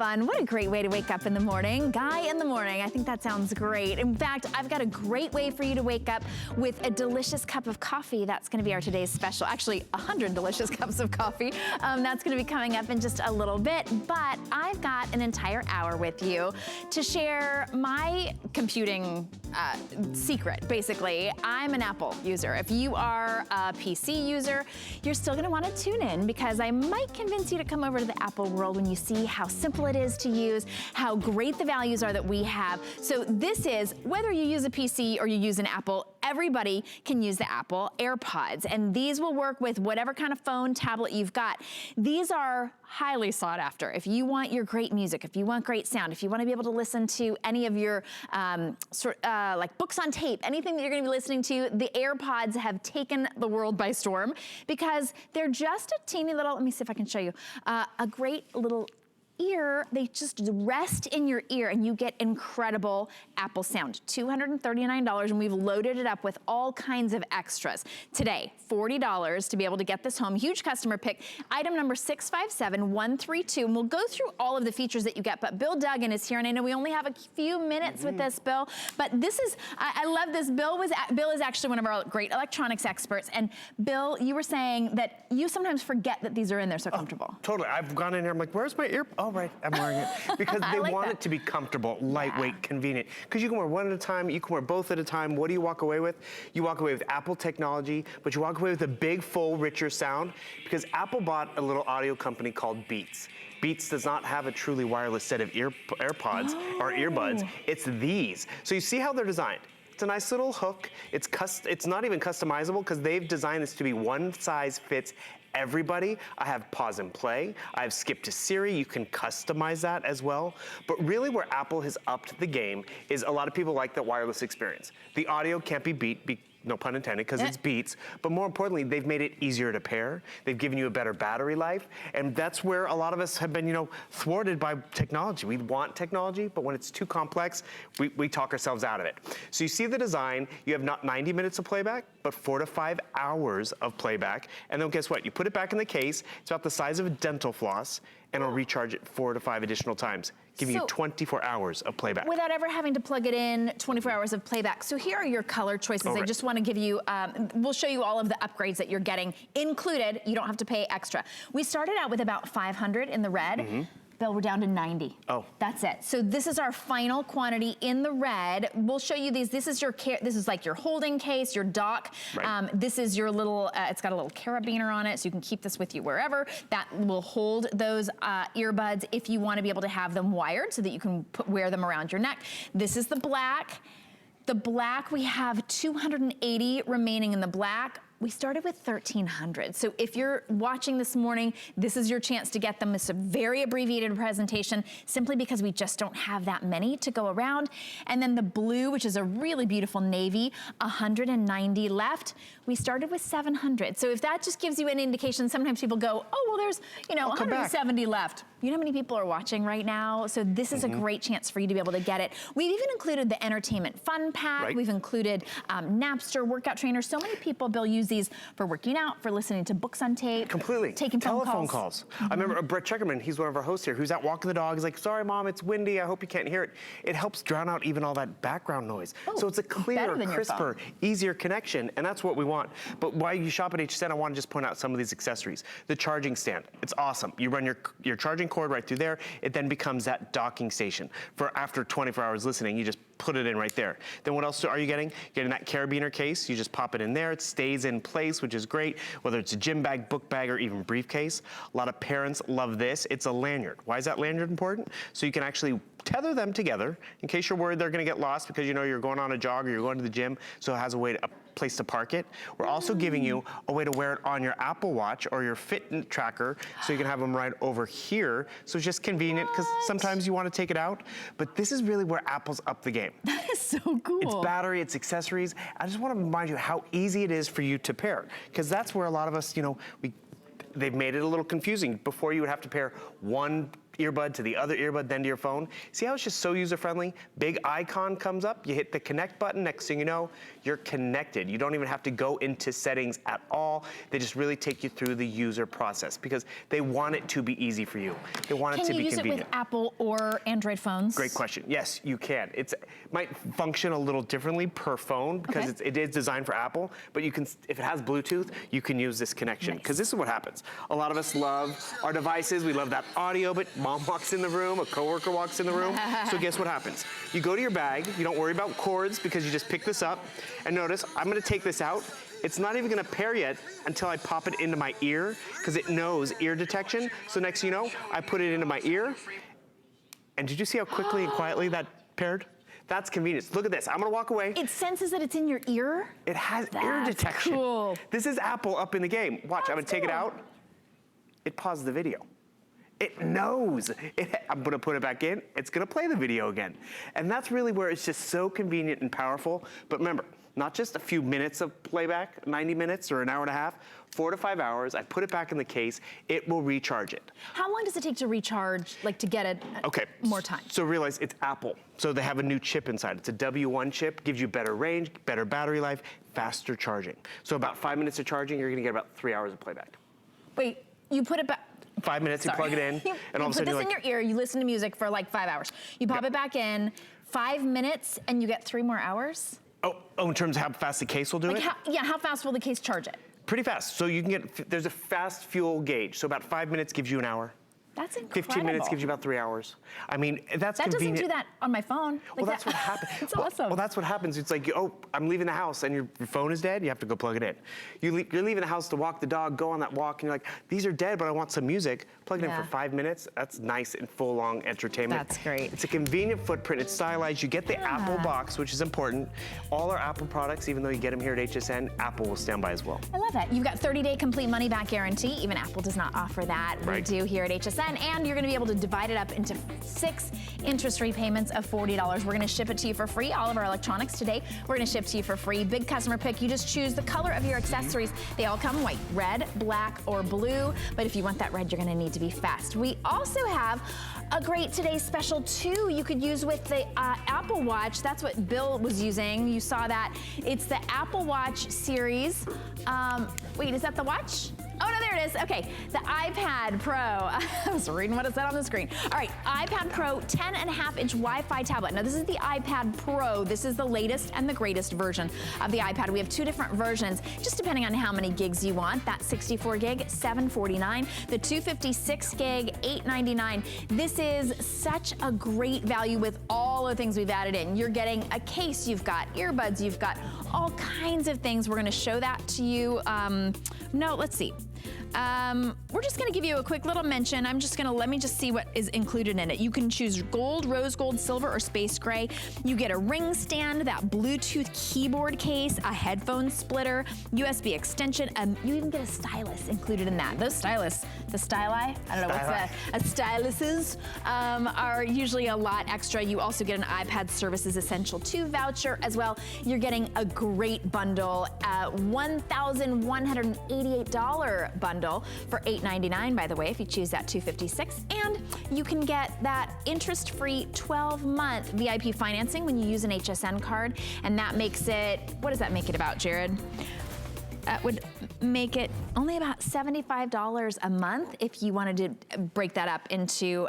fun. What a great way to wake up in the morning. Guy in the morning, I think that sounds great. In fact, I've got a great way for you to wake up with a delicious cup of coffee. That's gonna be our today's special. Actually, 100 delicious cups of coffee. That's gonna be coming up in just a little bit, but I've got an entire hour with you to share my computing secret, basically. I'm an Apple user. If you are a PC user, you're still gonna wanna tune in because I might convince you to come over to the Apple world when you see how simple it is to use, how great the values are that we have. So this is, whether you use a PC or you use an Apple, everybody can use the Apple AirPods, and these will work with whatever kind of phone, tablet you've got. These are highly sought after. If you want your great music, if you want great sound, if you want to be able to listen to any of your like books on tape, anything that you're going to be listening to, the AirPods have taken the world by storm because they're just a teeny little, let me see if I can show you, a great little ear. They just rest in your ear and you get incredible Apple sound. $239, and we've loaded it up with all kinds of extras. Today, $40 to be able to get this home. Huge customer pick. Item number 657132, and we'll go through all of the features that you get, but Bill Duggan is here, and I know we only have a few minutes with this, Bill, but this is, I love this. Bill is actually one of our great electronics experts, and Bill, you were saying that you sometimes forget that these are in there so comfortable. Totally. I've gone in here, I'm like, where's my ear? Oh, right, I'm wearing it. Because they like want it to be comfortable, lightweight, convenient. Because you can wear one at a time, you can wear both at a time. What do you walk away with? You walk away with Apple technology, but you walk away with a big, full, richer sound, because Apple bought a little audio company called Beats. Beats does not have a truly wireless set of AirPods or earbuds. It's these. So you see how they're designed. It's a nice little hook. It's not even customizable because they've designed this to be one size fits everybody. I have pause and play. I have skip to Siri. You can customize that as well. But really where Apple has upped the game is a lot of people like that wireless experience. The audio can't be beat, no pun intended, because it's Beats, but more importantly, they've made it easier to pair. They've given you a better battery life, and that's where a lot of us have been, thwarted by technology. We want technology, but when it's too complex, we talk ourselves out of it. So you see the design, you have not 90 minutes of playback, but 4 to 5 hours of playback, and then guess what? You put it back in the case, it's about the size of a dental floss, and it'll recharge it 4 to 5 additional times, giving you 24 hours of playback. Without ever having to plug it in, 24 hours of playback. So here are your color choices. I just want to give you, we'll show you all of the upgrades that you're getting included. You don't have to pay extra. We started out with about 500 in the red. Bill, we're down to 90. Oh. That's it. So this is our final quantity in the red. We'll show you these. This is like your holding case, your dock. Right. This is your little, it's got a little carabiner on it, so you can keep this with you wherever. That will hold those earbuds if you want to be able to have them wired so that you can wear them around your neck. This is the black. The black, we have 280 remaining in the black. We started with 1,300. So if you're watching this morning, this is your chance to get them. It's a very abbreviated presentation simply because we just don't have that many to go around. And then the blue, which is a really beautiful navy, 190 left. We started with 700. So if that just gives you an indication, sometimes people go, oh, well, there's 170 left. You know how many people are watching right now? So this is a great chance for you to be able to get it. We've even included the entertainment fun pack. Right. We've included Napster, workout trainers. So many people, Bill, use these for working out, for listening to books on tape. Completely. Taking telephone calls. I remember Brett Checkerman, he's one of our hosts here, who's out walking the dog. He's like, sorry, Mom, it's windy. I hope you can't hear it. It helps drown out even all that background noise. Oh, so it's a clearer, crisper, easier connection, and that's what we want. But while you shop at HSN, I want to just point out some of these accessories. The charging stand, it's awesome. You run your charging cord right through there. It then becomes that docking station. For after 24 hours listening, you just put it in right there. Then what else are you getting? You're getting that carabiner case. You just pop it in there. It stays in place, which is great, whether it's a gym bag, book bag, or even briefcase. A lot of parents love this. It's a lanyard. Why is that lanyard important? So you can actually tether them together in case you're worried they're gonna get lost because you're going on a jog or you're going to the gym, so it has a place to park it. We're also giving you a way to wear it on your Apple Watch or your Fit tracker, so you can have them right over here. So it's just convenient because sometimes you want to take it out, but this is really where Apple's up the game. That is so cool. It's battery, it's accessories. I just want to remind you how easy it is for you to pair, because that's where a lot of us, they've made it a little confusing. Before you would have to pair one earbud to the other earbud, then to your phone. See how it's just so user-friendly? Big icon comes up, you hit the connect button, next thing you know, you're connected. You don't even have to go into settings at all. They just really take you through the user process because they want it to be easy for you. They want it to be convenient. Can you use it with Apple or Android phones? Great question. Yes, you can. It might function a little differently per phone because it is designed for Apple, but you can, if it has Bluetooth, you can use this connection because this is what happens. A lot of us love our devices. We love that audio, but mom walks in the room, a coworker walks in the room. So guess what happens? You go to your bag, you don't worry about cords because you just pick this up. And notice, I'm gonna take this out. It's not even gonna pair yet until I pop it into my ear because it knows ear detection. So next thing you know, I put it into my ear. And did you see how quickly and quietly that paired? That's convenience. Look at this. I'm gonna walk away. It senses that it's in your ear? It has ear detection. Cool. This is Apple up in the game. Watch, I'm gonna take it out. It paused the video. It knows. I'm gonna put it back in. It's gonna play the video again. And that's really where it's just so convenient and powerful. But remember, not just a few minutes of playback, 90 minutes or an hour and a half, 4 to 5 hours. I put it back in the case. It will recharge it. How long does it take to recharge, like to get it more time? So realize it's Apple. So they have a new chip inside. It's a W1 chip, gives you better range, better battery life, faster charging. So about 5 minutes of charging, you're gonna get about 3 hours of playback. Wait, you put it back. 5 minutes, you plug it in, and all of a sudden you put this in your ear, you listen to music for like 5 hours. You pop it back in, 5 minutes, and you get 3 more hours? Oh, in terms of how fast the case will do it? How fast will the case charge it? Pretty fast. So you can get, there's a fast fuel gauge. So about 5 minutes gives you an hour. That's incredible. 15 minutes gives you about 3 hours. I mean, that's convenient. That doesn't do that on my phone. Well, that's what happens. It's awesome. Well, that's what happens. It's like, oh, I'm leaving the house and your phone is dead. You have to go plug it in. You're leaving the house to walk the dog, go on that walk, and you're like, these are dead, but I want some music. Plug it in for 5 minutes. That's nice and full long entertainment. That's great. It's a convenient footprint. It's stylized. You get the Apple box, which is important. All our Apple products, even though you get them here at HSN, Apple will stand by as well. I love that. You've got 30-day complete money-back guarantee. Even Apple does not offer that. Right. We do here at HSN, and you're going to be able to divide it up into 6 interest-free payments of $40. We're going to ship it to you for free. All of our electronics today, we're going to ship to you for free. Big customer pick. You just choose the color of your accessories. They all come white, red, black, or blue. But if you want that red, you're going to need to be fast. We also have a great today's special too you could use with the Apple Watch. That's what Bill was using. You saw that. It's the Apple Watch series. Wait, is that the watch? Oh, no, there it is. Okay, the iPad Pro. I was reading what it said on the screen. All right, iPad Pro 10.5-inch Wi-Fi tablet. Now, this is the iPad Pro. This is the latest and the greatest version of the iPad. We have 2 different versions, just depending on how many gigs you want. That 64 gig, $749. The 256 gig, $899. This is such a great value with all the things we've added in. You're getting a case, you've got earbuds, you've got all kinds of things. We're gonna show that to you. No, let's see. We're just gonna give you a quick little mention. Let me just see what is included in it. You can choose gold, rose gold, silver, or space gray. You get a ring stand, that Bluetooth keyboard case, a headphone splitter, USB extension, you even get a stylus included in that. Those stylus, the styli, I don't know what's styluses, are usually a lot extra. You also get an iPad Services Essential 2 voucher as well. You're getting a great bundle, $1,188 bundle for $899, by the way, if you choose that 256. And you can get that interest-free 12-month VIP financing when you use an HSN card. And that makes it, what does that make it about, Jared? That would make it only about $75 a month if you wanted to break that up into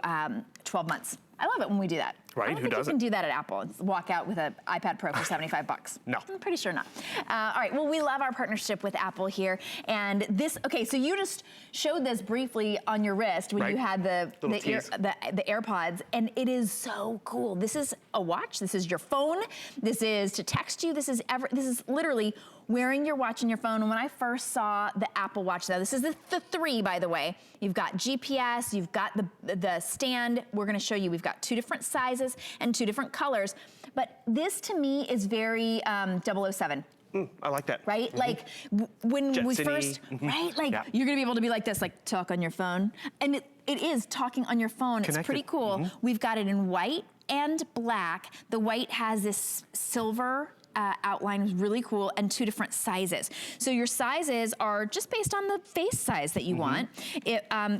12 months. I love it when we do that. Right, I don't think you can do that at Apple and walk out with an iPad Pro for 75 bucks. No. I'm pretty sure not. All right, well, we love our partnership with Apple here. And this, okay, so you just showed this briefly on your wrist when you had the AirPods, and it is so cool. This is a watch, this is your phone, this is to text you, this is literally wearing your watch in your phone. And when I first saw the Apple Watch, though, this is the 3, by the way. You've got GPS, you've got the stand. We're gonna show you, we've got 2 different sizes and 2 different colors. But this, to me, is very 007. I like that. Right? Like when we Jetson-y. first, right? Like you're gonna be able to be like this, like talk on your phone. And it is talking on your phone. Connected. It's pretty cool. We've got it in white and black. The white has this silver outline, is really cool, and 2 different sizes. So your sizes are just based on the face size that you want.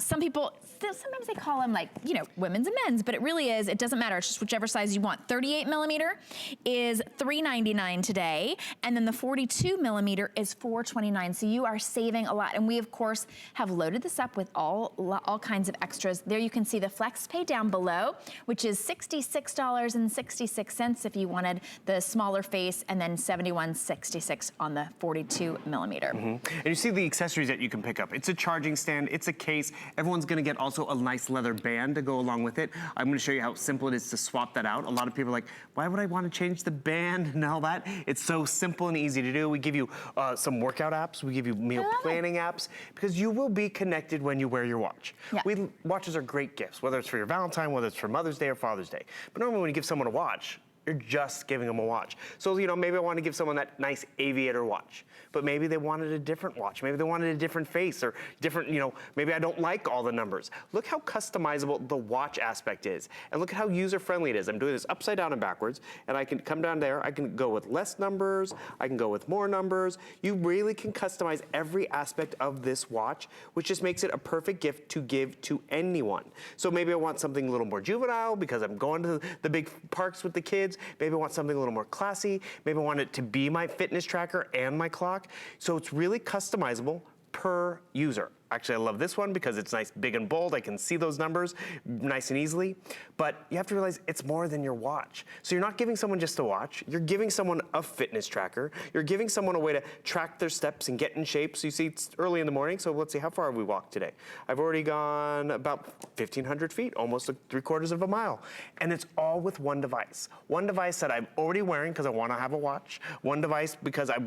Some people sometimes they call them like, you know, women's and men's, but it really is, it doesn't matter. It's just whichever size you want. 38 millimeter is $3.99 today. And then the 42 millimeter is $4.29. So you are saving a lot. And we, of course, have loaded this up with all kinds of extras. There you can see the flex pay down below, which is $66.66 if you wanted the smaller face, and then $71.66 on the 42 millimeter. And you see the accessories that you can pick up. It's a charging stand, it's a case. Everyone's gonna get also a nice leather band to go along with it. I'm gonna show you how simple it is to swap that out. A lot of people are like, why would I wanna change the band and all that? It's so simple and easy to do. We give you some workout apps, we give you meal planning apps, because you will be connected when you wear your watch. Yeah. Watches are great gifts, whether it's for your Valentine, whether it's for Mother's Day or Father's Day. But normally when you give someone a watch, you're just giving them a watch. So, you know, maybe I want to give someone that nice aviator watch, but maybe they wanted a different watch. Maybe they wanted a different face or different, you know, maybe I don't like all the numbers. Look how customizable the watch aspect is. And look at how user-friendly it is. I'm doing this upside down and backwards, and I can come down there. I can go with less numbers. I can go with more numbers. You really can customize every aspect of this watch, which just makes it a perfect gift to give to anyone. So maybe I want something a little more juvenile because I'm going to the big parks with the kids. Maybe I want something a little more classy. Maybe I want it to be my fitness tracker and my clock. So it's really customizable per user. Actually, I love this one because it's nice, big and bold. I can see those numbers nice and easily. But you have to realize it's more than your watch. So you're not giving someone just a watch. You're giving someone a fitness tracker. You're giving someone a way to track their steps and get in shape. So you see, it's early in the morning. So let's see, how far have we walked today? I've already gone about 1,500 feet, almost 3/4 of a mile. And it's all with one device. One device that I'm already wearing because I want to have a watch. One device because I,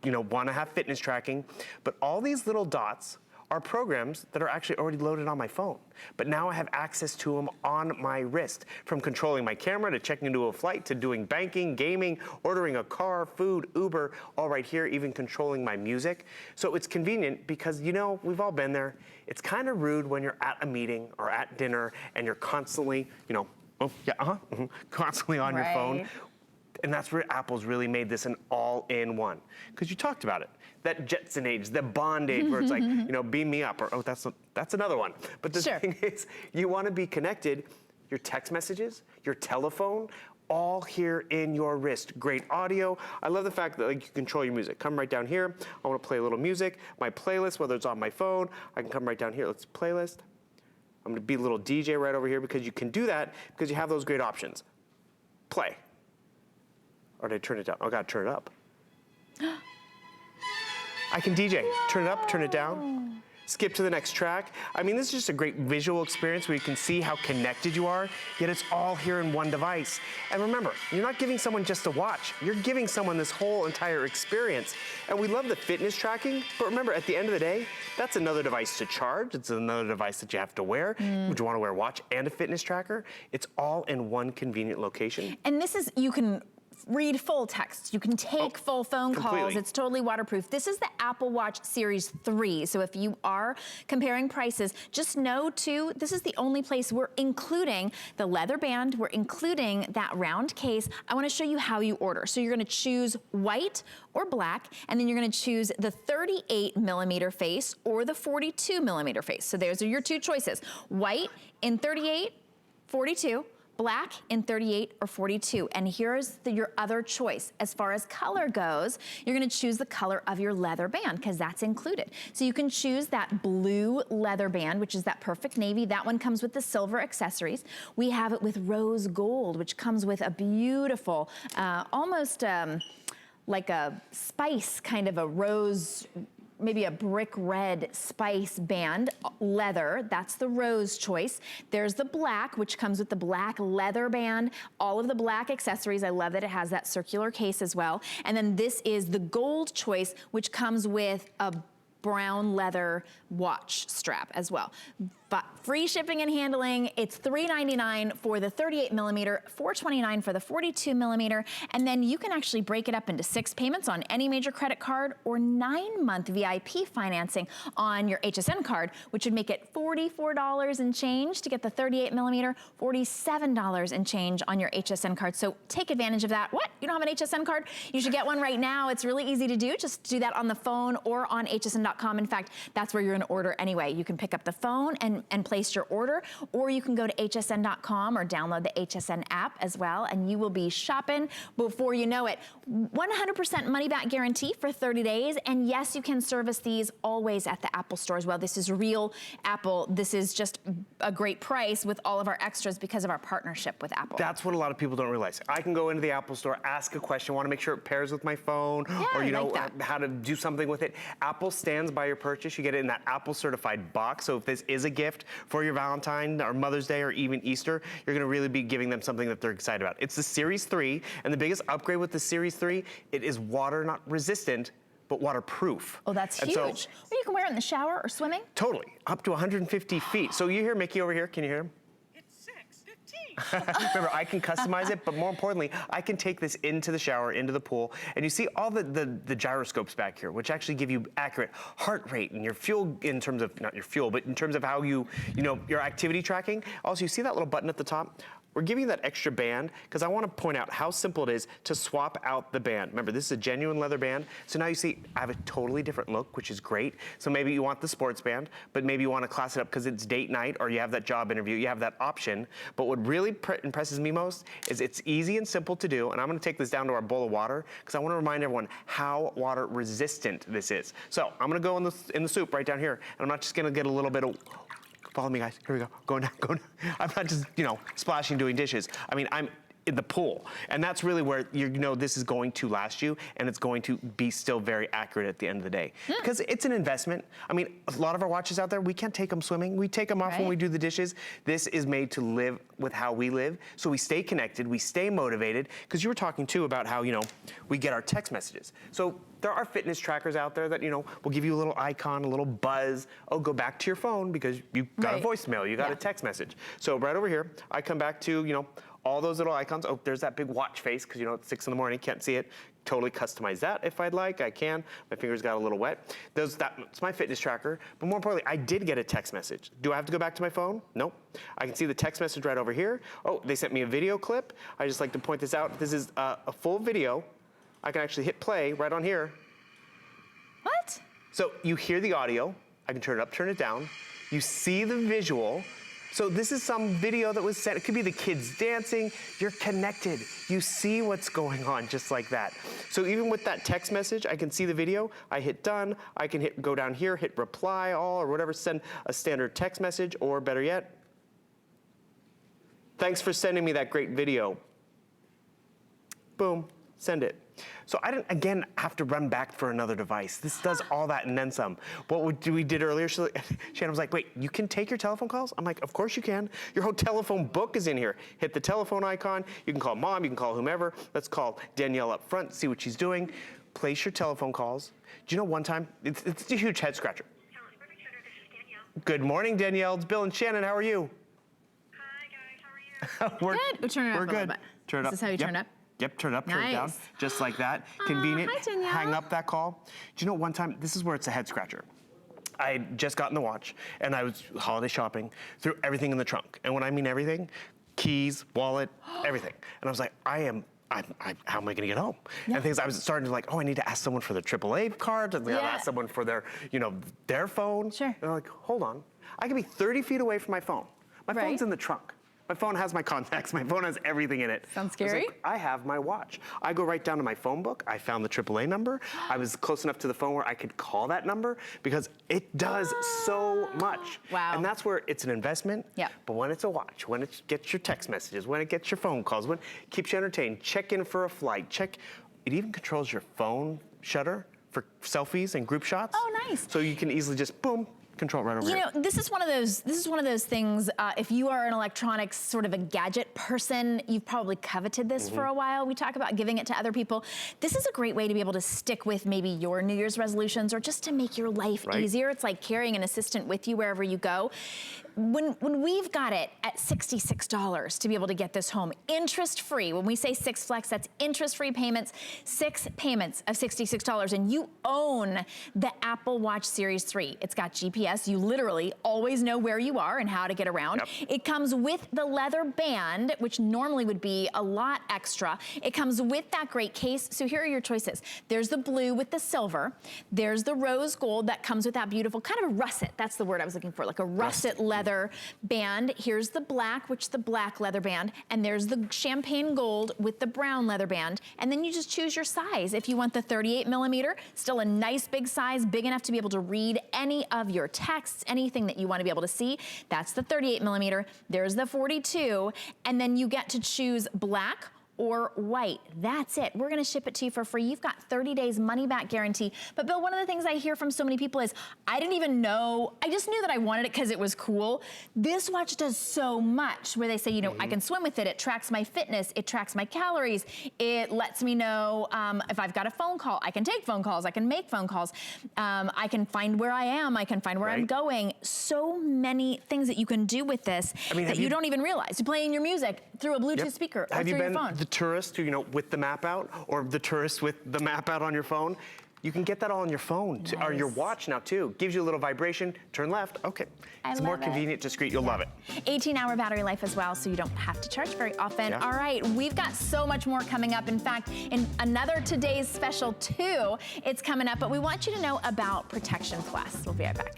want to have fitness tracking. But all these little dots are programs that are actually already loaded on my phone. But now I have access to them on my wrist, from controlling my camera to checking into a flight to doing banking, gaming, ordering a car, food, Uber, all right here, even controlling my music. So it's convenient because, we've all been there. It's kind of rude when you're at a meeting or at dinner and you're constantly, constantly on your phone. And that's where Apple's really made this an all-in-one. Because you talked about it. That Jetson age, the Bond age, where it's like, beam me up, or that's another one. But the thing is, you want to be connected, your text messages, your telephone, all here in your wrist. Great audio. I love the fact that you control your music. Come right down here. I want to play a little music. My playlist, whether it's on my phone, I can come right down here. Let's playlist. I'm going to be a little DJ right over here because you can do that because you have those great options. Play. Or did I turn it down? Oh, I gotta turn it up. I can DJ. Turn it up, turn it down. Skip to the next track. I mean, this is just a great visual experience where you can see how connected you are, yet it's all here in one device. And remember, you're not giving someone just a watch. You're giving someone this whole entire experience. And we love the fitness tracking, but remember, at the end of the day, that's another device to charge. It's another device that you have to wear. Would you want to wear a watch and a fitness tracker? It's all in one convenient location. And this is, you can read full text. You can take full phone calls. It's totally waterproof. This is the Apple Watch Series 3. So if you are comparing prices, just know too, this is the only place we're including the leather band. We're including that round case. I want to show you how you order. So you're going to choose white or black, and then you're going to choose the 38 millimeter face or the 42 millimeter face. So those are your two choices. White in 38, 42. Black in 38 or 42. And here's your other choice. As far as color goes, you're gonna choose the color of your leather band because that's included. So you can choose that blue leather band, which is that perfect navy. That one comes with the silver accessories. We have it with rose gold, which comes with a beautiful, almost like a spice, kind of a rose, maybe a brick red spice band, leather, that's the rose choice. There's the black, which comes with the black leather band, all of the black accessories. I love that it has that circular case as well. And then this is the gold choice, which comes with a brown leather watch strap as well. But free shipping and handling, it's $3.99 for the 38 millimeter, $4.29 for the 42 millimeter, and then you can actually break it up into 6 payments on any major credit card or 9-month VIP financing on your HSN card, which would make it $44 and change to get the 38 millimeter, $47 and change on your HSN card. So take advantage of that. What? You don't have an HSN card? You should get one right now. It's really easy to do. Just do that on the phone or on hsn.com. In fact, that's where you're going to order anyway. You can pick up the phone and and place your order, or you can go to hsn.com or download the HSN app as well, and you will be shopping before you know it. 100% money back guarantee for 30 days, and yes, you can service these always at the Apple store as well. This is real Apple. This is just a great price with all of our extras because of our partnership with Apple. That's what a lot of people don't realize. I can go into the Apple store, ask a question, want to make sure it pairs with my phone, or you know, how to do something with it. Apple stands by your purchase. You get it in that Apple certified box. So if this is a gift for your Valentine or Mother's Day or even Easter, you're going to really be giving them something that they're excited about. It's the Series 3, and the biggest upgrade with the Series 3, it is water not resistant, but waterproof. Oh, that's huge. So, well, you can wear it in the shower or swimming? Totally, up to 150 feet. So you hear Mickey over here, can you hear him? It's 6:15. Remember, I can customize it, but more importantly, I can take this into the shower, into the pool, and you see all the gyroscopes back here, which actually give you accurate heart rate and your fuel in terms of, not your fuel, but in terms of how you know, your activity tracking. Also, you see that little button at the top? We're giving you that extra band because I want to point out how simple it is to swap out the band. Remember, this is a genuine leather band. So now you see I have a totally different look, which is great. So maybe you want the sports band, but maybe you want to class it up because it's date night or you have that job interview. You have that option. But what really impresses me most is it's easy and simple to do. And I'm going to take this down to our bowl of water because I want to remind everyone how water resistant this is. So I'm going to go in the soup right down here. And I'm not just going to get a little bit of... Follow me, guys. Here we go. Going down, going down. I'm not just, you know, splashing, doing dishes. I mean, I'm in the pool. And that's really where you know this is going to last you, and it's going to be still very accurate at the end of the day. Because it's an investment. I mean, a lot of our watches out there, we can't take them swimming. We take them off when we do the dishes. This is made to live with how we live. So we stay connected, we stay motivated. Because you were talking too about how, you know, we get our text messages. So there are fitness trackers out there that, you know, will give you a little icon, a little buzz. Oh, go back to your phone because you got a voicemail, you got a text message. So right over here, I come back to, you know, all those little icons. Oh, there's that big watch face because, you know, it's 6 in the morning, can't see it. Totally customize that if I'd like, I can. My fingers got a little wet. That's my fitness tracker. But more importantly, I did get a text message. Do I have to go back to my phone? Nope. I can see the text message right over here. Oh, they sent me a video clip. I just like to point this out. This is a full video. I can actually hit play right on here. What? So you hear the audio. I can turn it up, turn it down. You see the visual. So this is some video that was sent. It could be the kids dancing. You're connected. You see what's going on just like that. So even with that text message, I can see the video. I hit done. I can go down here, hit reply all or whatever, send a standard text message, or better yet, thanks for sending me that great video. Boom, send it. So I didn't, again, have to run back for another device. This does all that and then some. What we did earlier, Shannon was like, wait, you can take your telephone calls? I'm like, of course you can. Your whole telephone book is in here. Hit the telephone icon. You can call mom, you can call whomever. Let's call Danielle up front, see what she's doing. Place your telephone calls. Do you know one time, it's a huge head scratcher. Good morning, Danielle. It's Bill and Shannon. How are you? Hi, guys. How are you? We're good. We'll turn it up a little bit. Turn it up. This is how you turn it up? Yep, turn it up, turn it down, just like that. Convenient. Hi, Danielle. Hang up that call. Do you know one time, this is where it's a head scratcher. I had just gotten the watch, and I was holiday shopping, threw everything in the trunk. And when I mean everything, keys, wallet, everything. And I was like, how am I gonna get home? And things, I was starting to like, oh, I need to ask someone for their AAA card, and I ask someone for their, you know, their phone. Sure. And I'm like, hold on. I can be 30 feet away from my phone. My phone's in the trunk. My phone has my contacts. My phone has everything in it. Sounds scary. I have my watch. I go right down to my phone book. I found the AAA number. I was close enough to the phone where I could call that number because it does so much. Wow. And that's where it's an investment. Yeah. But when it's a watch, when it gets your text messages, when it gets your phone calls, when it keeps you entertained, check in for a flight, it even controls your phone shutter for selfies and group shots. Oh, nice. So you can easily just, boom, control right over here. You know, this is one of those things, if you are an electronics sort of a gadget person, you've probably coveted this for a while. We talk about giving it to other people. This is a great way to be able to stick with maybe your New Year's resolutions or just to make your life easier. It's like carrying an assistant with you wherever you go. When we've got it at $66 to be able to get this home, interest-free, when we say 6 Flex, that's interest-free payments, 6 payments of $66, and you own the Apple Watch Series 3. It's got GPS. You literally always know where you are and how to get around. Yep. It comes with the leather band, which normally would be a lot extra. It comes with that great case. So here are your choices. There's the blue with the silver. There's the rose gold that comes with that beautiful, kind of a russet. That's the word I was looking for, like a russet leather leather band. Here's the black, which is the black leather band, and there's the champagne gold with the brown leather band. And then you just choose your size. If you want the 38mm, still a nice big size, big enough to be able to read any of your texts, anything that you want to be able to see, that's the 38mm. There's the 42, and then you get to choose black or white. That's it. We're gonna ship it to you for free. You've got 30 days money back guarantee. But Bill, one of the things I hear from so many people is, I didn't even know, I just knew that I wanted it because it was cool. This watch does so much where they say, you know, I can swim with it. It tracks my fitness. It tracks my calories. It lets me know if I've got a phone call. I can take phone calls. I can make phone calls. I can find where I am. I can find where I'm going. So many things that you can do with this that you don't even realize. You're playing your music through a Bluetooth speaker or through your phone. The tourist who, you know, with the map out, or the tourist with the map out on your phone? You can get that all on your phone, or your watch now too. Gives you a little vibration, turn left, okay. It's more convenient, discreet, you'll love it. 18-hour battery life as well, so you don't have to charge very often. All right, we've got so much more coming up. In fact, in another Today's Special 2, it's coming up, but we want you to know about Protection Plus. We'll be right back.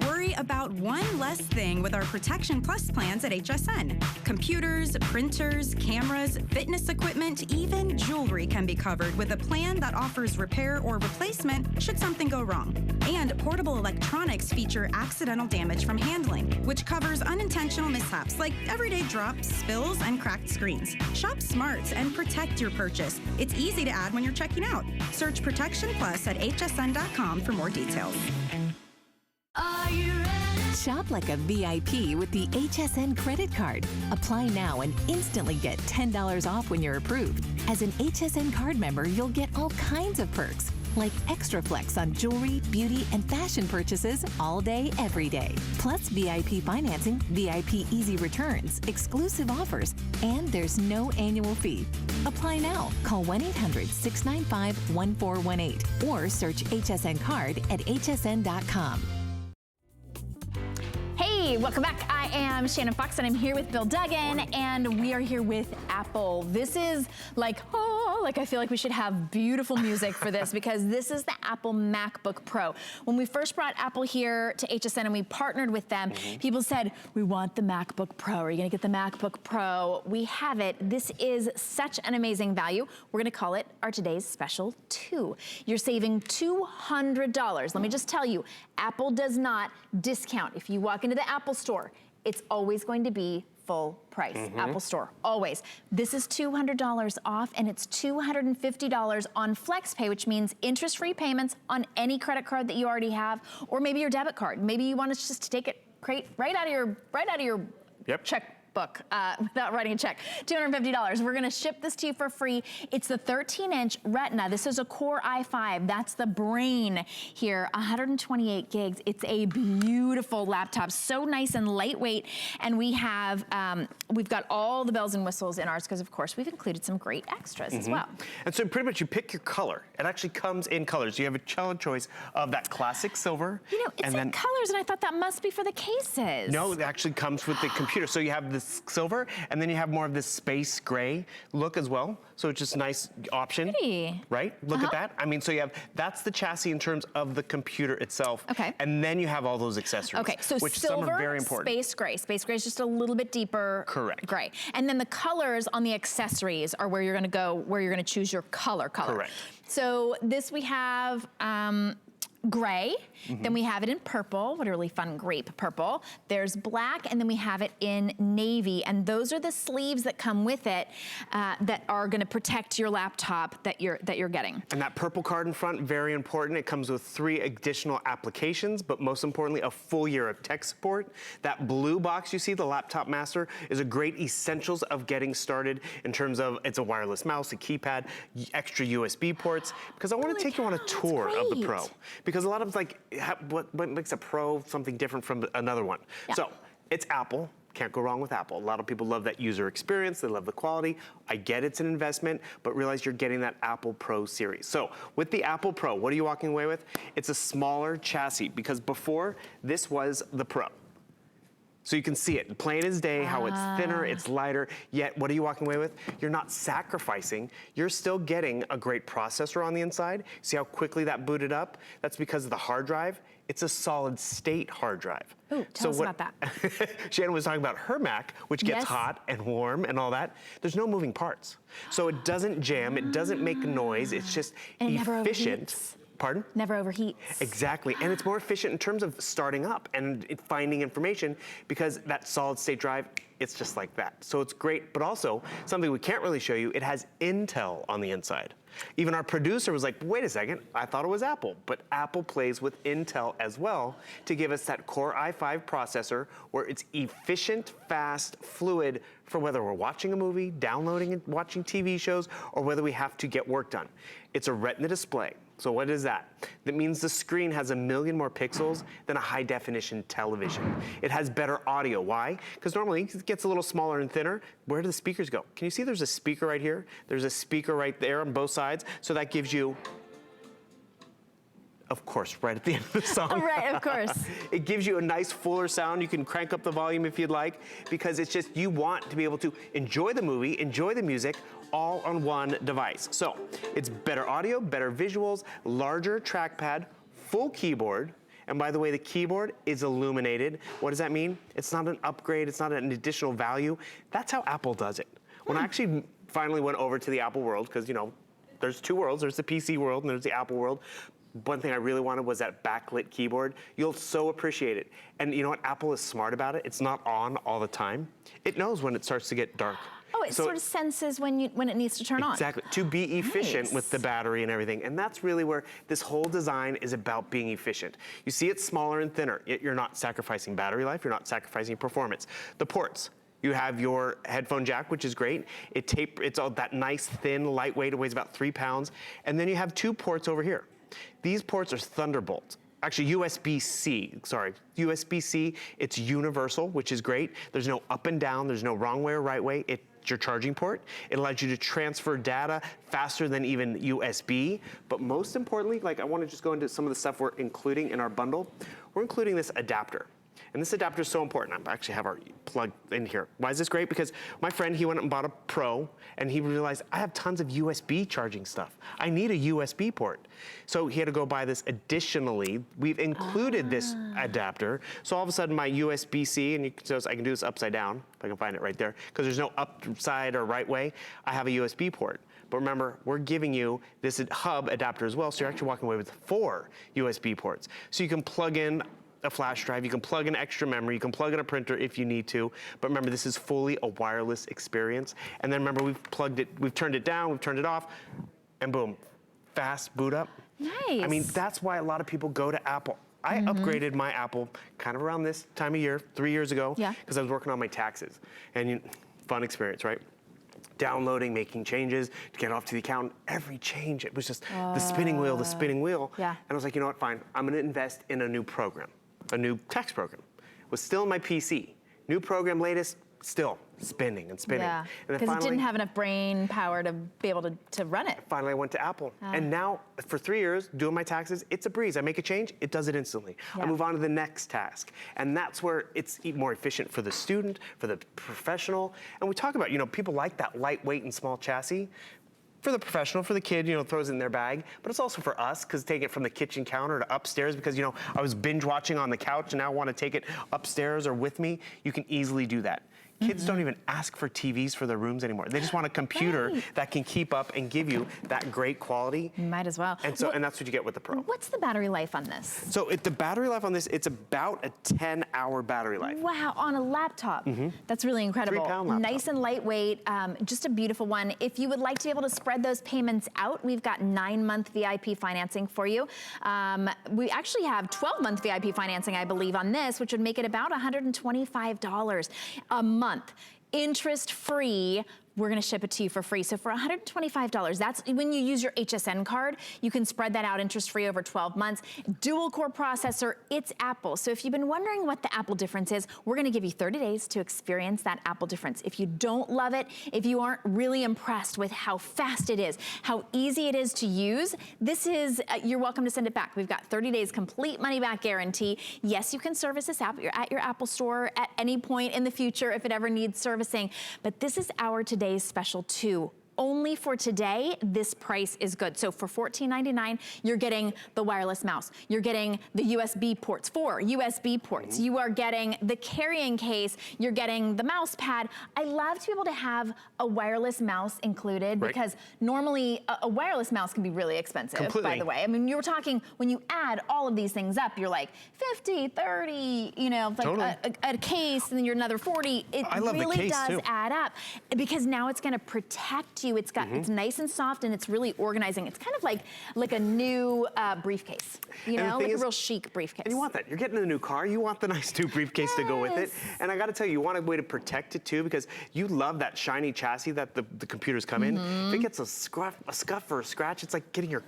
Worry about one less thing with our Protection Plus plans at HSN. Computers, printers, cameras, fitness equipment, even jewelry can be covered with a plan that offers repair or replacement should something go wrong. And portable electronics feature accidental damage from handling, which covers unintentional mishaps like everyday drops, spills, and cracked screens. Shop smart and protect your purchase. It's easy to add when you're checking out. Search Protection Plus at hsn.com for more details. Are you ready? Shop like a VIP with the HSN credit card. Apply now and instantly get $10 off when you're approved. As an HSN card member, you'll get all kinds of perks, like extra flex on jewelry, beauty, and fashion purchases all day, every day. Plus VIP financing, VIP easy returns, exclusive offers, and there's no annual fee. Apply now. Call 1-800-695-1418 or search HSN card at hsn.com. Hey, welcome back. I am Shannon Fox and I'm here with Bill Duggan, and we are here with Apple. This is like, I feel like we should have beautiful music for this because this is the Apple MacBook Pro. When we first brought Apple here to HSN and we partnered with them, people said, we want the MacBook Pro. Are you gonna get the MacBook Pro? We have it. This is such an amazing value. We're gonna call it our Today's Special 2. You're saving $200. Let me just tell you, Apple does not discount. If you walk into the Apple Store, it's always going to be full price. Apple Store, always. This is $200 off, and it's $250 on FlexPay, which means interest-free payments on any credit card that you already have, or maybe your debit card. Maybe you want us just to take it right out of your checkbook without writing a check. $250. We're gonna ship this to you for free. It's the 13-inch Retina. This is a Core i5. That's the brain here, 128 gigs. It's a beautiful laptop, so nice and lightweight. And we have, we've got all the bells and whistles in ours because of course we've included some great extras as well. And so pretty much you pick your color. It actually comes in colors. You have a choice of that classic silver. You know, it's in colors, and I thought that must be for the cases. No, it actually comes with the computer. So you have this silver, and then you have more of this space gray look as well. So it's just a nice option. Pretty. Right? Look at that. I mean, so you have, that's the chassis in terms of the computer itself. Okay. And then you have all those accessories. Okay, so which silver, some are very important. space gray. Space gray is just a little bit deeper gray. And then the colors on the accessories are where you're gonna go, where you're gonna choose your color. Correct. So this we have, gray, then we have it in purple, what a really fun grape purple. There's black, and then we have it in navy, and those are the sleeves that come with it that are gonna protect your laptop that you're getting. And that purple card in front, very important. It comes with 3 additional applications, but most importantly, a full year of tech support. That blue box you see, the Laptop Master, is a great essentials of getting started in terms of, it's a wireless mouse, a keypad, extra USB ports, because I wanna take you on a tour of the Pro. Because a lot of it's like, what makes a Pro something different from another one? So, it's Apple. Can't go wrong with Apple. A lot of people love that user experience. They love the quality. I get it's an investment, but realize you're getting that Apple Pro series. So with the Apple Pro, what are you walking away with? It's a smaller chassis, because before this was the Pro. So you can see it, plain as day, how it's thinner, it's lighter, yet what are you walking away with? You're not sacrificing, you're still getting a great processor on the inside. See how quickly that booted up? That's because of the hard drive It's a solid state hard drive. Ooh, tell us about that. Shannon was talking about her Mac, which gets hot and warm and all that. There's no moving parts. So it doesn't jam, it doesn't make noise, it's just and it efficient. Never Pardon? Never overheats. Exactly, and it's more efficient in terms of starting up and finding information because that solid state drive, it's just like that. So it's great, but also something we can't really show you, it has Intel on the inside. Even our producer was like, wait a second, I thought it was Apple, but Apple plays with Intel as well to give us that Core i5 processor where it's efficient, fast, fluid for whether we're watching a movie, downloading and watching TV shows, or whether we have to get work done. It's a Retina display. So what is that? That means the screen has 1 million more pixels than a high definition television. It has better audio. Why? Because normally it gets a little smaller and thinner. Where do the speakers go? Can you see there's a speaker right here? There's a speaker right there on both sides. So that gives you, of course, right at the end of the song. Right, of course. It gives you a nice fuller sound. You can crank up the volume if you'd like, because it's just, you want to be able to enjoy the movie, enjoy the music, all on one device. So it's better audio, better visuals, larger trackpad, full keyboard. And by the way, the keyboard is illuminated. What does that mean? It's not an upgrade, it's not an additional value. That's how Apple does it. When I actually finally went over to the Apple world, because you know, there's two worlds, there's the PC world and there's the Apple world. One thing I really wanted was that backlit keyboard. You'll so appreciate it. And you know what? Apple is smart about it. It's not on all the time. It knows when it starts to get dark. Oh, it sort of senses when it needs to turn on. Exactly, to be efficient with the battery and everything. And that's really where this whole design is about being efficient. You see it's smaller and thinner. You're not sacrificing battery life, you're not sacrificing performance. The ports. You have your headphone jack, which is great. It's all that nice, thin, lightweight. It weighs about 3 pounds. And then you have 2 ports over here. These ports are Thunderbolt. Actually, USB-C, sorry. USB-C, it's universal, which is great. There's no up and down, there's no wrong way or right way. It's your charging port. It allows you to transfer data faster than even USB. But most importantly, like I want to just go into some of the stuff we're including in our bundle. We're including this adapter. And this adapter is so important. I actually have our plug in here. Why is this great? Because my friend, he went and bought a Pro, and he realized I have tons of USB charging stuff. I need a USB port. So he had to go buy this additionally. We've included this adapter. So all of a sudden my USB-C, and I can do this upside down, if I can find it right there, because there's no upside or right way. I have a USB port. But remember, we're giving you this hub adapter as well, so you're actually walking away with 4 USB ports. So you can plug in a flash drive, you can plug in extra memory, you can plug in a printer if you need to. But remember, this is fully a wireless experience. And then remember, we've turned it down, we've turned it off, and boom, fast boot up. Nice. I mean, that's why a lot of people go to Apple. I upgraded my Apple kind of around this time of year, 3 years ago, because I was working on my taxes. And fun experience, right? Downloading, making changes, to get off to the accountant, every change, it was just the spinning wheel, the spinning wheel. Yeah. And I was like, you know what, fine, I'm gonna invest in a new program, a new tax program. It was still in my PC. New program, latest, still spinning and spinning. Yeah, And because it didn't have enough brain power to be able to run it. Finally, I went to Apple. And now, for 3 years, doing my taxes, it's a breeze. I make a change, it does it instantly. Yeah. I move on to the next task. And that's where it's more efficient for the student, for the professional. And we talk about, people like that lightweight and small chassis. For the professional, for the kid, throws it in their bag, but it's also for us, because take it from the kitchen counter to upstairs, because, I was binge watching on the couch and now want to take it upstairs or with me, you can easily do that. Kids don't even ask for TVs for their rooms anymore. They just want a computer that can keep up and give you that great quality. Might as well. And so, and that's what you get with the Pro. What's the battery life on this? So the battery life on this, it's about a 10-hour battery life. Wow, on a laptop. That's really incredible. 3-pound laptop. Nice and lightweight, just a beautiful one. If you would like to be able to spread those payments out, we've got 9-month VIP financing for you. We actually have 12-month VIP financing, I believe, on this, which would make it about $125 a month. Interest-free. We're gonna ship it to you for free. So for $125, that's when you use your HSN card, you can spread that out interest-free over 12 months. Dual core processor, it's Apple. So if you've been wondering what the Apple difference is, we're gonna give you 30 days to experience that Apple difference. If you don't love it, if you aren't really impressed with how fast it is, how easy it is to use, this is, you're welcome to send it back. We've got 30 days complete money back guarantee. Yes, you can service this app at your Apple store at any point in the future if it ever needs servicing, but this is our today's special too. only for today, this price is good. So for $14.99, you're getting the wireless mouse. You're getting the USB ports, 4 USB ports. You are getting the carrying case. You're getting the mouse pad. I love to be able to have a wireless mouse included because normally a wireless mouse can be really expensive, by the way. I mean, you were talking, when you add all of these things up, you're like 50, 30, you know, like a case, and then you're another 40. It really does add up because now it's gonna protect you. It's got, it's nice and soft, and it's really organizing. It's kind of like a new briefcase, you know, like a real chic briefcase. And you want that. You're getting a new car. You want the nice new briefcase to go with it. And I got to tell you, you want a way to protect it too, because you love that shiny chassis that the computers come in. If it gets a scuff or a scratch, it's like getting your